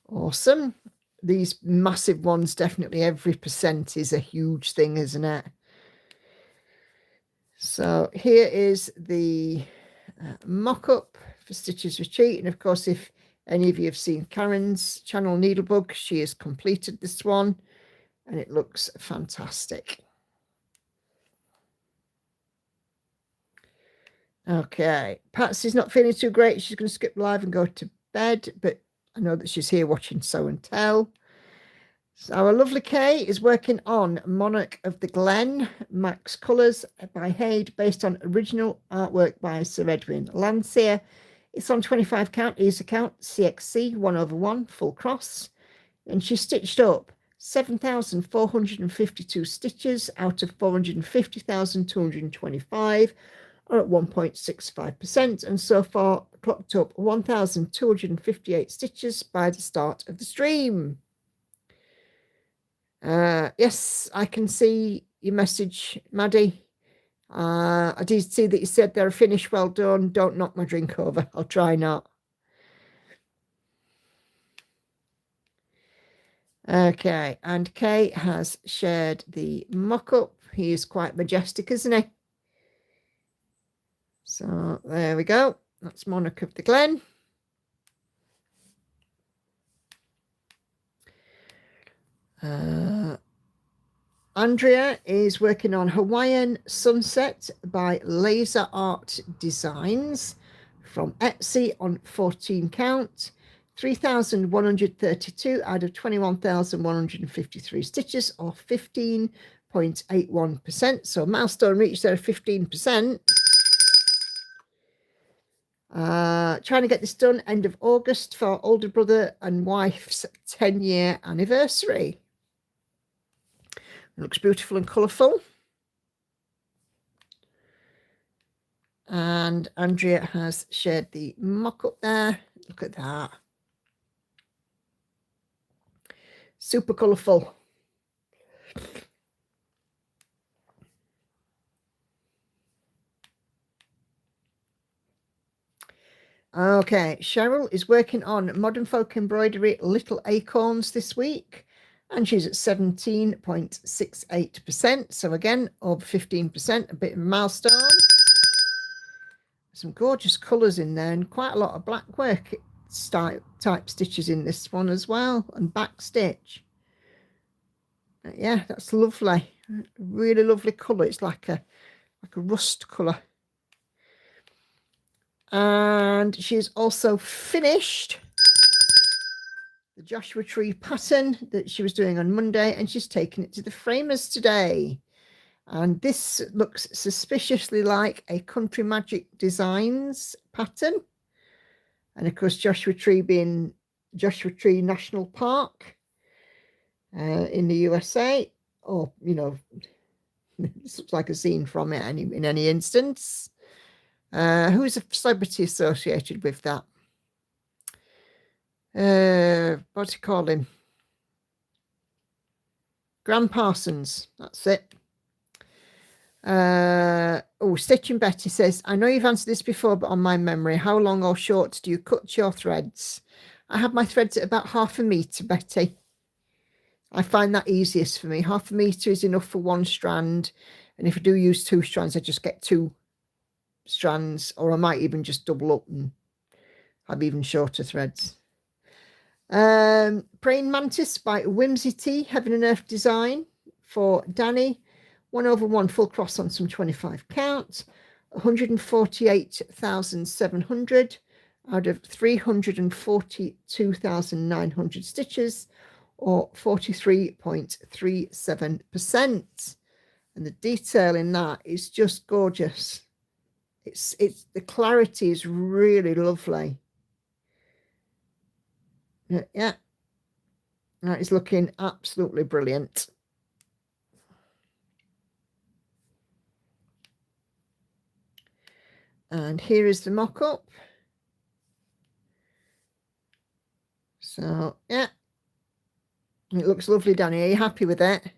Awesome. These massive ones, definitely every percent is a huge thing, isn't it? So here is the mock-up for Stitches Retreat. And of course, if any of you have seen Karen's channel Needlebug, she has completed this one and it looks fantastic. Okay, Patsy's not feeling too great. She's going to skip live and go to bed, but I know that she's here watching Show and Tell. So our lovely Kay is working on Monarch of the Glen, Max Colours by Haid, based on original artwork by Sir Edwin Landseer. It's on 25 count, easy count, CXC 1/1, full cross. And she stitched up 7,452 stitches out of 450,225, or at 1.65%. And so far clocked up 1,258 stitches by the start of the stream. Yes, I can see your message, Maddie. I did see that you said they're finished. Well done. Don't knock my drink over. I'll try not. Okay, and Kay has shared the mock-up. He is quite majestic, isn't he? So there we go. That's Monarch of the Glen. Andrea is working on Hawaiian Sunset by Laser Art Designs from Etsy on 14 count, 3,132 out of 21,153 stitches, or 15.81%. So milestone reached there, 15%. Trying to get this done end of August for older brother and wife's 10-year anniversary. It looks beautiful and colourful. And Andrea has shared the mock-up there. Look at that. Super colourful. Okay, Cheryl is working on Modern Folk Embroidery Little Acorns this week, and she's at 17.68%. So again, over 15%, a bit of a milestone. Some gorgeous colours in there and quite a lot of black work type stitches in this one as well, and back stitch. Yeah, that's lovely. Really lovely colour. It's like a rust colour. And she's also finished the Joshua Tree pattern that she was doing on Monday, and she's taken it to the framers today. And this looks suspiciously like a Country Magic Designs pattern. And of course, Joshua Tree being Joshua Tree National Park in the USA, or, you know, this looks like a scene from it in any instance. Who's a celebrity associated with that? What do you call him? Graham Parsons. That's it. Stitching Betty says, I know you've answered this before, but on my memory, how long or short do you cut your threads? I have my threads at about 1/2 metre, Betty. I find that easiest for me. 1/2 metre is enough for one strand. And if I do use 2 strands, I just get 2 strands, or I might even just double up and have even shorter threads. Praying Mantis by Whimsy Tea, Heaven and Earth Design for Danny. 1/1 full cross on some 25 count. 148,700 out of 342,900 stitches, or 43.37%. And the detail in that is just gorgeous. It's the clarity is really lovely. Yeah, that is looking absolutely brilliant. And here is the mock-up. So yeah, it looks lovely, Danny. Are you happy with it?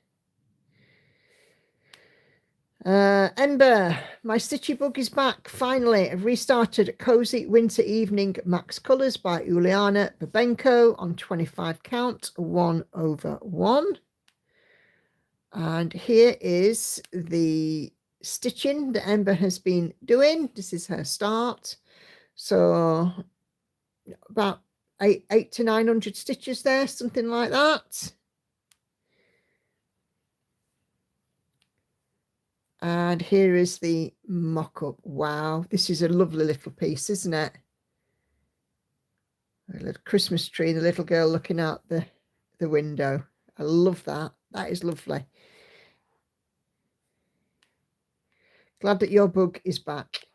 Ember, my stitchy bug is back. Finally, I've restarted Cozy Winter Evening Max Colours by Uliana Babenko on 25 count, 1/1. And here is the stitching that Ember has been doing. This is her start. So about 800 to 900 stitches there, something like that. And here is the mock-up. Wow, this is a lovely little piece, isn't it? A little Christmas tree, the little girl looking out the window. I love that. That is lovely. Glad that your bug is back.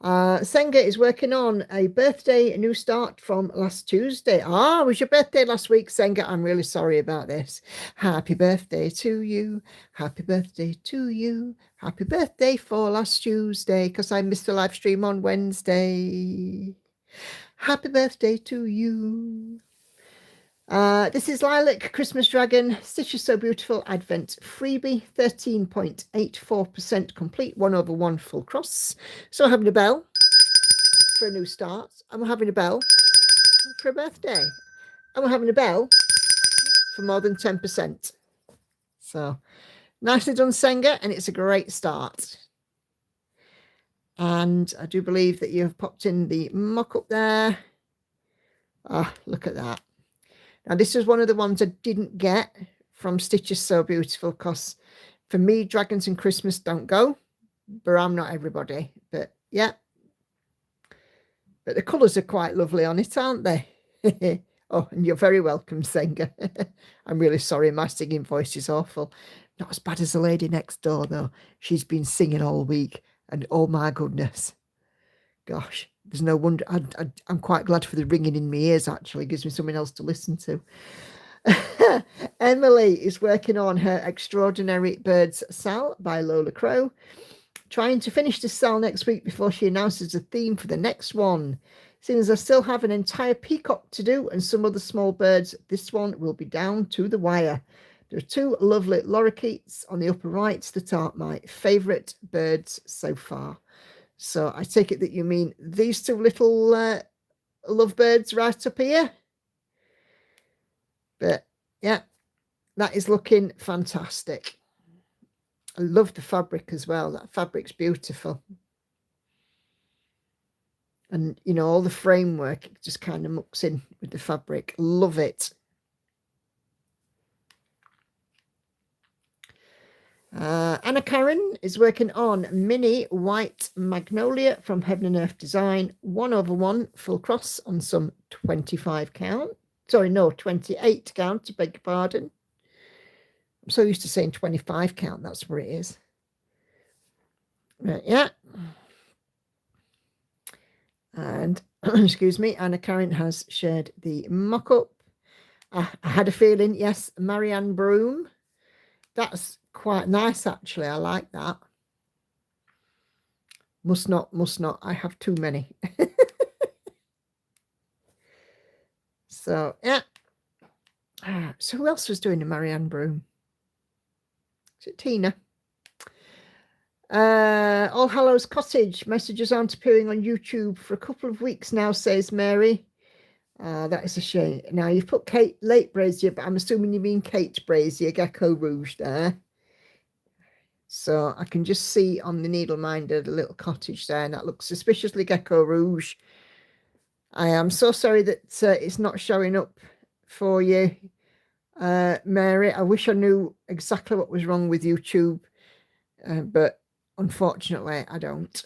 Senga is working on a birthday new start from last Tuesday. It was your birthday last week, Senga. I'm really sorry about this. Happy birthday to you. Happy birthday to you. Happy birthday for last Tuesday, because I missed the live stream on Wednesday. Happy birthday to you. This is Lilac Christmas Dragon, Stitches So Beautiful Advent freebie, 13.84% complete, 1/1 full cross. So I'm having a bell for a new start, and we're having a bell for a birthday, and we're having a bell for more than 10%. So nicely done, Senga, and it's a great start. And I do believe that you have popped in the mock-up there. Look at that. Now, this is one of the ones I didn't get from Stitches So Beautiful, because for me, Dragons and Christmas don't go, but I'm not everybody. But yeah, but the colours are quite lovely on it, aren't they? Oh, and you're very welcome, Senga. I'm really sorry, my singing voice is awful. Not as bad as the lady next door, though. She's been singing all week, and oh my goodness. Gosh, there's no wonder. I'm quite glad for the ringing in my ears, actually. It gives me something else to listen to. Emily is working on her Extraordinary Birds Sal by Lola Crow, trying to finish the sal next week before she announces the theme for the next one. Since I still have an entire peacock to do and some other small birds, this one will be down to the wire. There are two lovely lorikeets on the upper right that are my favourite birds so far. So I take it that you mean these two little lovebirds right up here. But yeah, that is looking fantastic. I love the fabric as well. That fabric's beautiful. And, you know, all the framework, it just kind of mucks in with the fabric. Love it. Anna Karen is working on Mini White Magnolia from Heaven and Earth Design, 1/1 full cross on some 25 count. Sorry, no, 28 count, I beg your pardon. I'm so used to saying 25 count, that's where it is. Yeah. And, excuse me, Anna Karen has shared the mock-up. I had a feeling, yes, Marianne Broom. That's quite nice, actually. I like that. Must not. I have too many. So, yeah. So who else was doing the Marianne Broom? Is it Tina? All Hallows Cottage. Messages aren't appearing on YouTube for a couple of weeks now, says Mary. That is a shame. Now, you've put Kate Late Brazier, but I'm assuming you mean Kate Brazier, Gecko Rouge there. So I can just see on the Needleminder the little cottage there, and that looks suspiciously Gecko Rouge. I am so sorry that it's not showing up for you, Mary. I wish I knew exactly what was wrong with YouTube, but unfortunately I don't.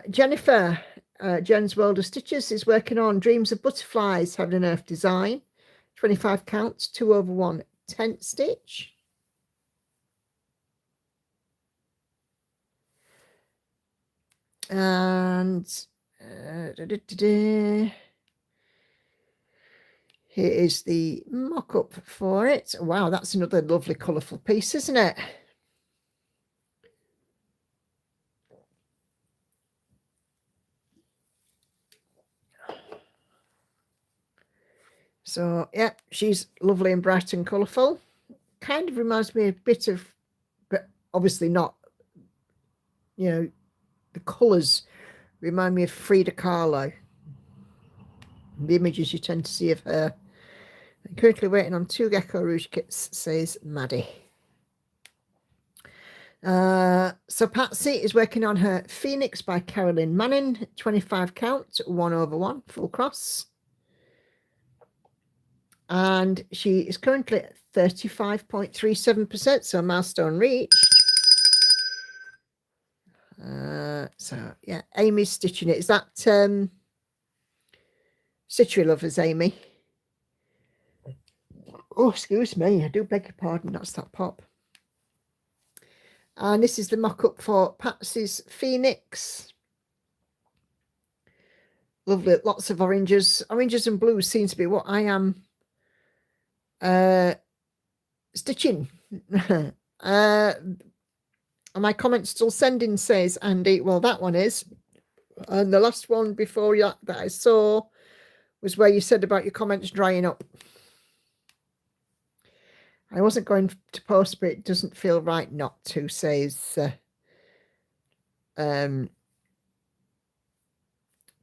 Jennifer, Jen's World of Stitches, is working on Dreams of Butterflies, Heaven and Earth Design, 25 counts, 2/1 tent stitch. And here is the mock-up for it. Wow, that's another lovely colourful piece, isn't it? So, yeah, she's lovely and bright and colourful. Kind of reminds me a bit of, but obviously not, you know, the colours remind me of Frida Kahlo. The images you tend to see of her. I'm currently waiting on 2 Gecko Rouge kits, says Maddie. So Patsy is working on her Phoenix by Carolyn Manning, 25 count, 1/1 full cross. And she is currently at 35.37%, so milestone reached. So yeah, Amy's stitching it. Is that Stitchery Lovers, Amy? Oh, excuse me, I do beg your pardon, that's that pop. And this is the mock-up for Patsy's Phoenix. Lovely, lots of oranges. Oranges and blues seems to be what I am stitching. My comment still sending, says Andy. Well, that one is. And the last one before that I saw was where you said about your comments drying up. I wasn't going to post, but it doesn't feel right not to, says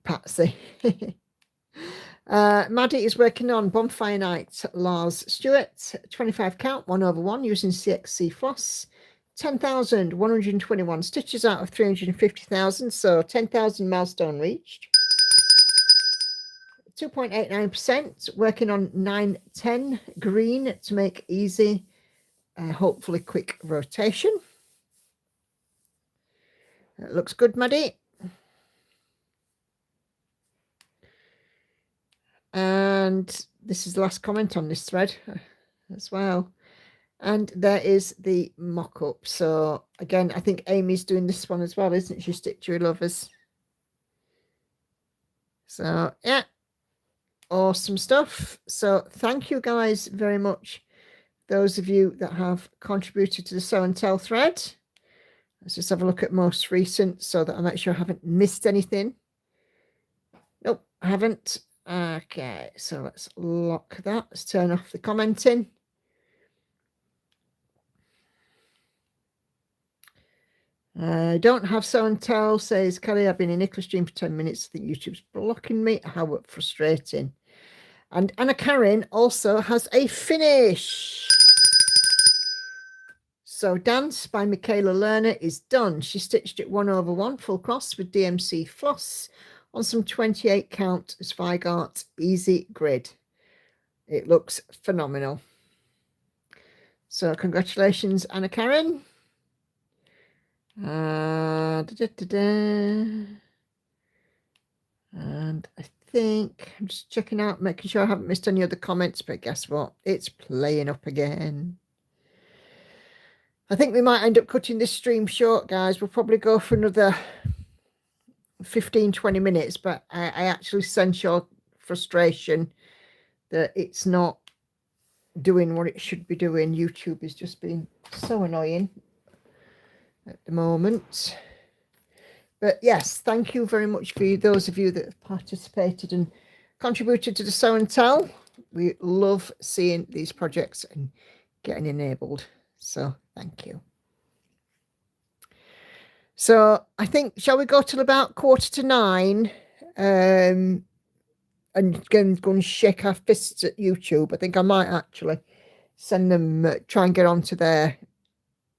Patsy. Maddie is working on Bonfire Night Lars Stewart, 25 count, 1/1 using CXC floss. 10,121 stitches out of 350,000, so 10,000 milestone reached. 2.89%, working on 910 green to make easy, hopefully quick rotation. It looks good, Maddie. And this is the last comment on this thread as well. And there is the mock-up. So again, I think Amy's doing this one as well, isn't she? Stick to your lovers. So yeah, awesome stuff. So thank you guys very much, those of you that have contributed to the Sew and Tell thread. Let's just have a look at most recent so that I make sure I haven't missed anything. Nope, I haven't. Okay, so let's lock that. Let's turn off the commenting. I don't have Sew and Tell, says Kelly. I've been in Nicola stream for 10 minutes. I think YouTube's blocking me. How frustrating. And Anna Karen also has a finish. So Dance by Michaela Lerner is done. She stitched it 1/1 full cross with DMC floss on some 28 count Zweigart easy grid. It looks phenomenal. So congratulations, Anna Karen. And I think I'm just checking out, making sure I haven't missed any other comments, but guess what? It's playing up again. I think we might end up cutting this stream short, guys. We'll probably go for another 15-20 minutes, but I actually sense your frustration that it's not doing what it should be doing. YouTube is just being so annoying at the moment. But yes, thank you very much for those of you that have participated and contributed to the Sew and Tell. We love seeing these projects and getting enabled. So thank you. So I think, shall we go till about 8:45 and go and shake our fists at YouTube? I think I might actually send them, try and get onto their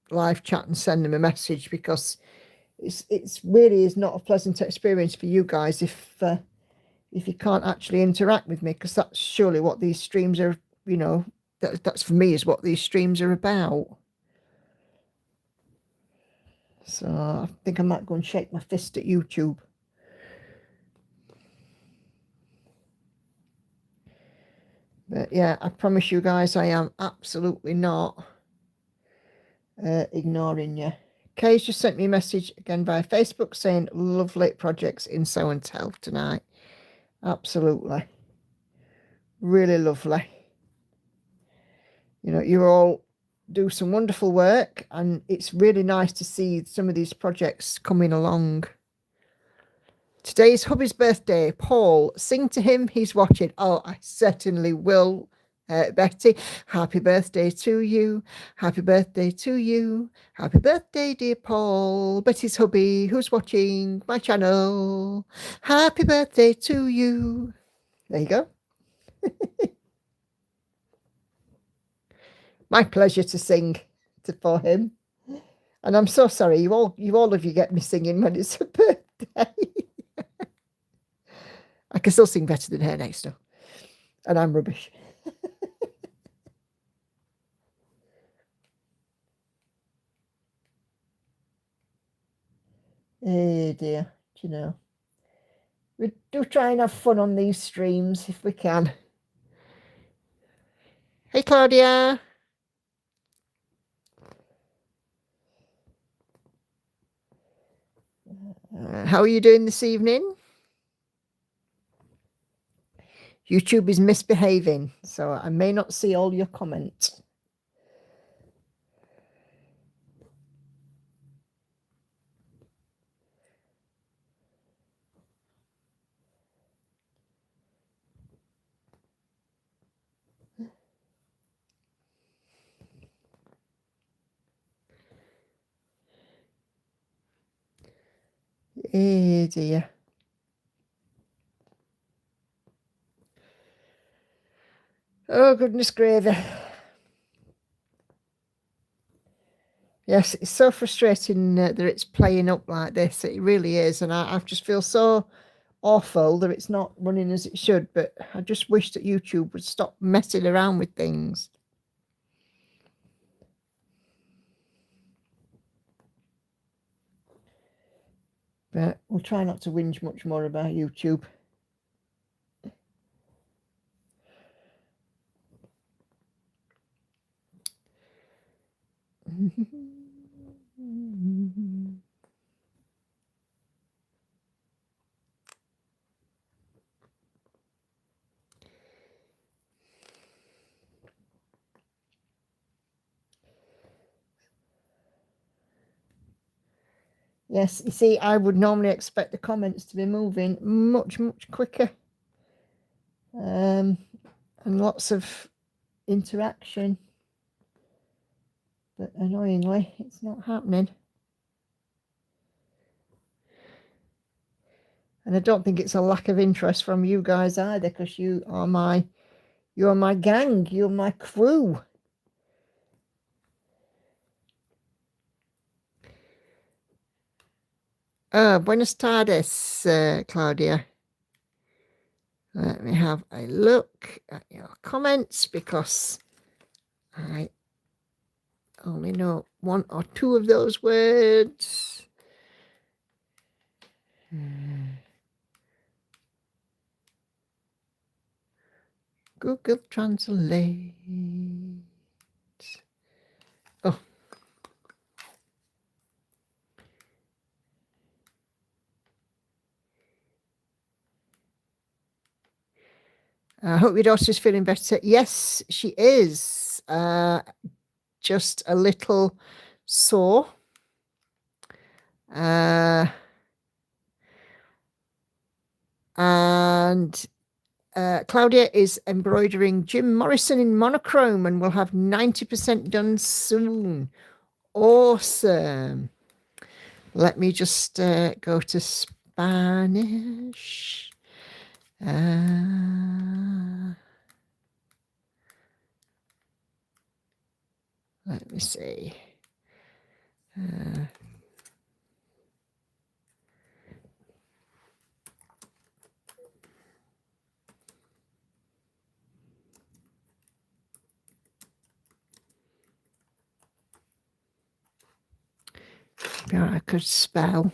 live chat and send them a message, because it's really is not a pleasant experience for you guys if you can't actually interact with me, because that's surely what these streams are, you know, that's for me is what these streams are about. So I think I might go and shake my fist at YouTube. But yeah, I promise you guys, I am absolutely not ignoring you. Kay's just sent me a message again via Facebook saying lovely projects in Sew and Tell tonight. Absolutely. Really lovely. You know, you all do some wonderful work, and it's really nice to see some of these projects coming along. Today's hubby's birthday. Paul, sing to him, he's watching. Oh, I certainly will. Betty, happy birthday to you. Happy birthday to you. Happy birthday, dear Paul. Betty's hubby, who's watching my channel. Happy birthday to you. There you go. My pleasure to sing for him. And I'm so sorry, you all of you get me singing when it's a birthday. I can still sing better than her next door. And I'm rubbish. Oh dear, do you know, we do try and have fun on these streams if we can. Hey Claudia. How are you doing this evening? YouTube is misbehaving, so I may not see all your comments. Oh dear. Oh goodness gravy. Yes, it's so frustrating that it's playing up like this. It really is, and I just feel so awful that it's not running as it should, but I just wish that YouTube would stop messing around with things. But we'll try not to whinge much more about YouTube. Yes, you see, I would normally expect the comments to be moving much, much quicker. And lots of interaction. But annoyingly, it's not happening. And I don't think it's a lack of interest from you guys either, because you're my gang, you're my crew. Buenas tardes, Claudia. Let me have a look at your comments, because I only know one or two of those words. Google Translate. Oh. I hope your daughter's feeling better. Yes, she is. Just a little sore. And Claudia is embroidering Jim Morrison in monochrome and will have 90% done soon. Awesome. Let me just go to Spanish. Let me see. I could spell.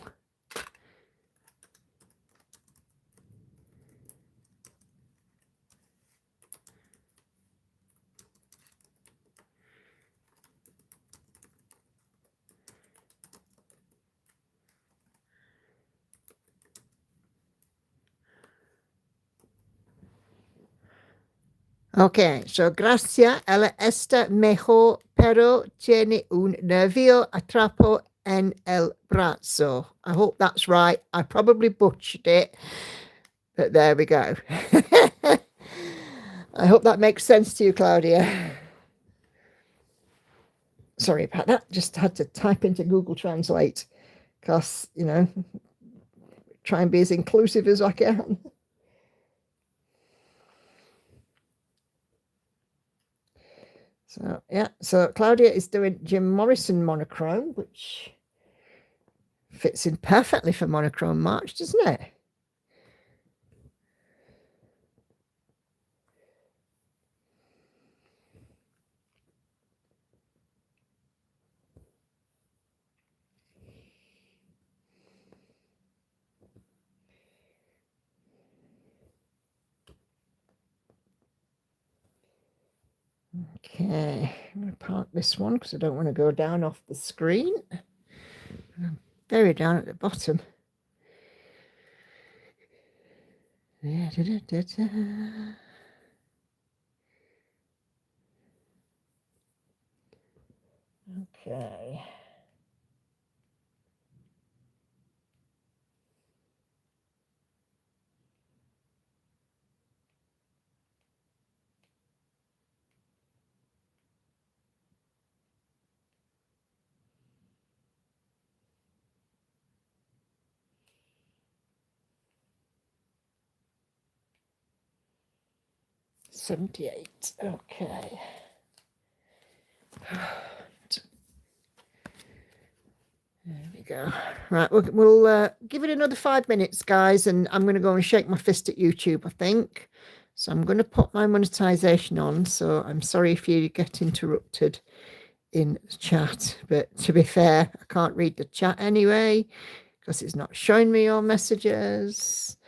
Okay, so Gracia, ella está mejor, pero tiene un nervio atrapo en el brazo. I hope that's right. I probably butchered it, but there we go. I hope that makes sense to you, Claudia. Sorry about that. Just had to type into Google Translate because, try and be as inclusive as I can. So, yeah. So Claudia is doing Jim Morrison monochrome, which fits in perfectly for monochrome March, doesn't it? Okay, I'm going to park this one because I don't want to go down off the screen. I'm very down at the bottom. Okay. $78. Okay. There we go. Right, we'll give it another 5 minutes, guys, and I'm going to go and shake my fist at YouTube, I think. So I'm going to put my monetization on. So I'm sorry if you get interrupted in the chat, but to be fair, I can't read the chat anyway because it's not showing me your messages.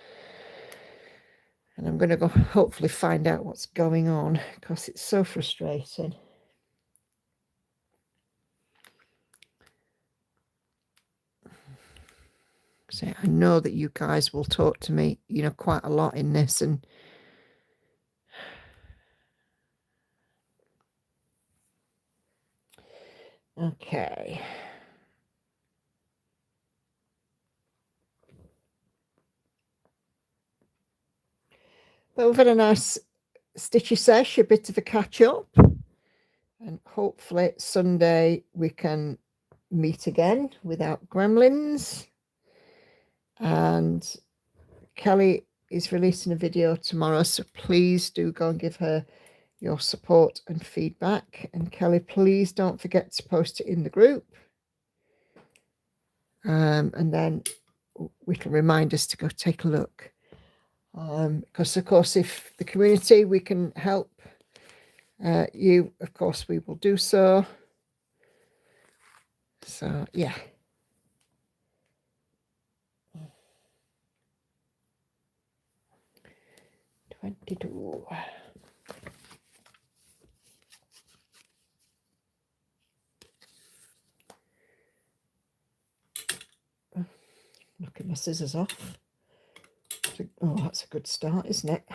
And I'm going to go hopefully find out what's going on because it's so frustrating. So I know that you guys will talk to me, you know, quite a lot in this, and okay. But we've had a nice stitchy sesh, a bit of a catch up, and hopefully Sunday we can meet again without gremlins. And Kelly is releasing a video tomorrow, so please do go and give her your support and feedback. And Kelly, please don't forget to post it in the group. And then we can remind us to go take a look. Because, of course, if the community, we can help you, of course, we will do so. So, yeah. $22. Knocking my scissors off. Oh, that's a good start, isn't it?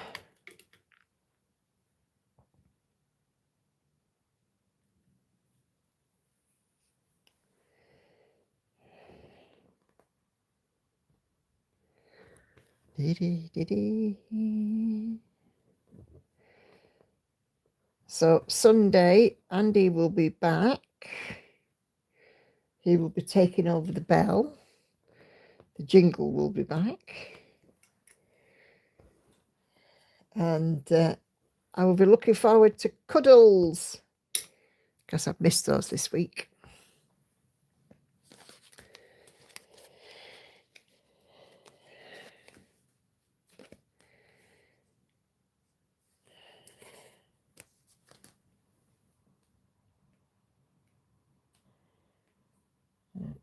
So Sunday, Andy will be back. He will be taking over the bell. The jingle will be back. And I will be looking forward to cuddles because I've missed those this week.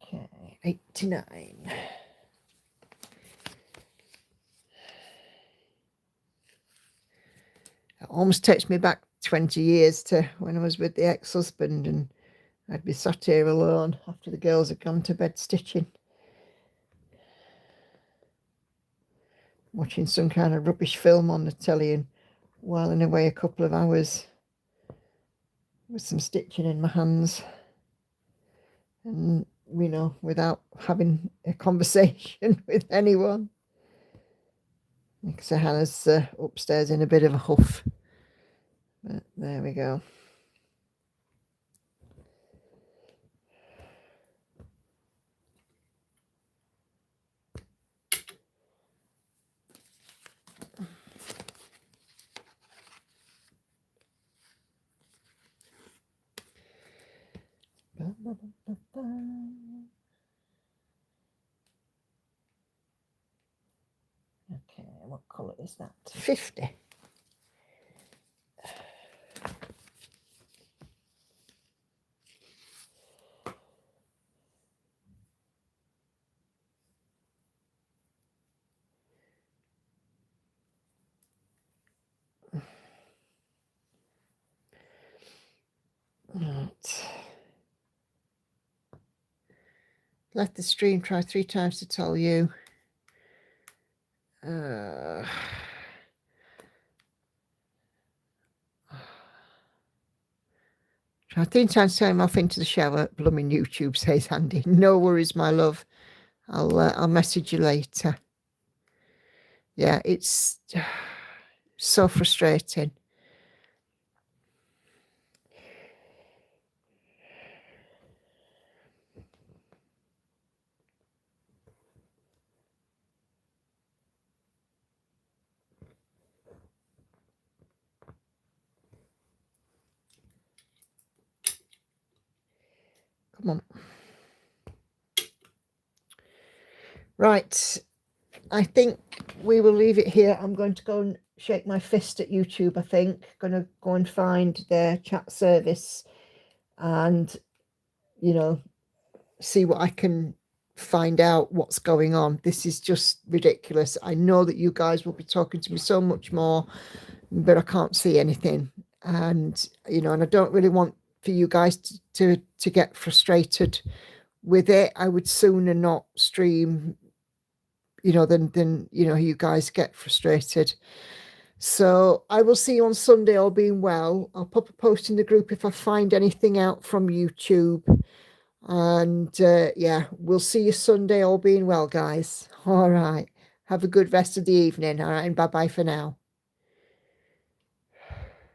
Okay, 89. It almost takes me back 20 years to when I was with the ex-husband and I'd be sat here alone after the girls had gone to bed stitching, watching some kind of rubbish film on the telly and whiling away a couple of hours with some stitching in my hands. And, you know, without having a conversation with anyone. Because Hannah's upstairs in a bit of a huff. But there we go. Okay, what colour is that? 50. Right. Let the stream try 3 times to tell you. Try 3 times to tell him off into the shower. Blooming YouTube, says Andy. No worries, my love. I'll message you later. Yeah, it's so frustrating. Come on. Right. I think we will leave it here. I'm going to go and shake my fist at YouTube, I think. Going to go and find their chat service and, you know, see what I can find out what's going on. This is just ridiculous. I know that you guys will be talking to me so much more, but I can't see anything. And, you know, and I don't really want for you guys to get frustrated with it. I would sooner not stream, you know, than you know, you guys get frustrated. So I will see you on Sunday, all being well. I'll pop a post in the group if I find anything out from YouTube. And yeah, we'll see you Sunday, all being well, guys. All right. Have a good rest of the evening. All right. And bye bye for now.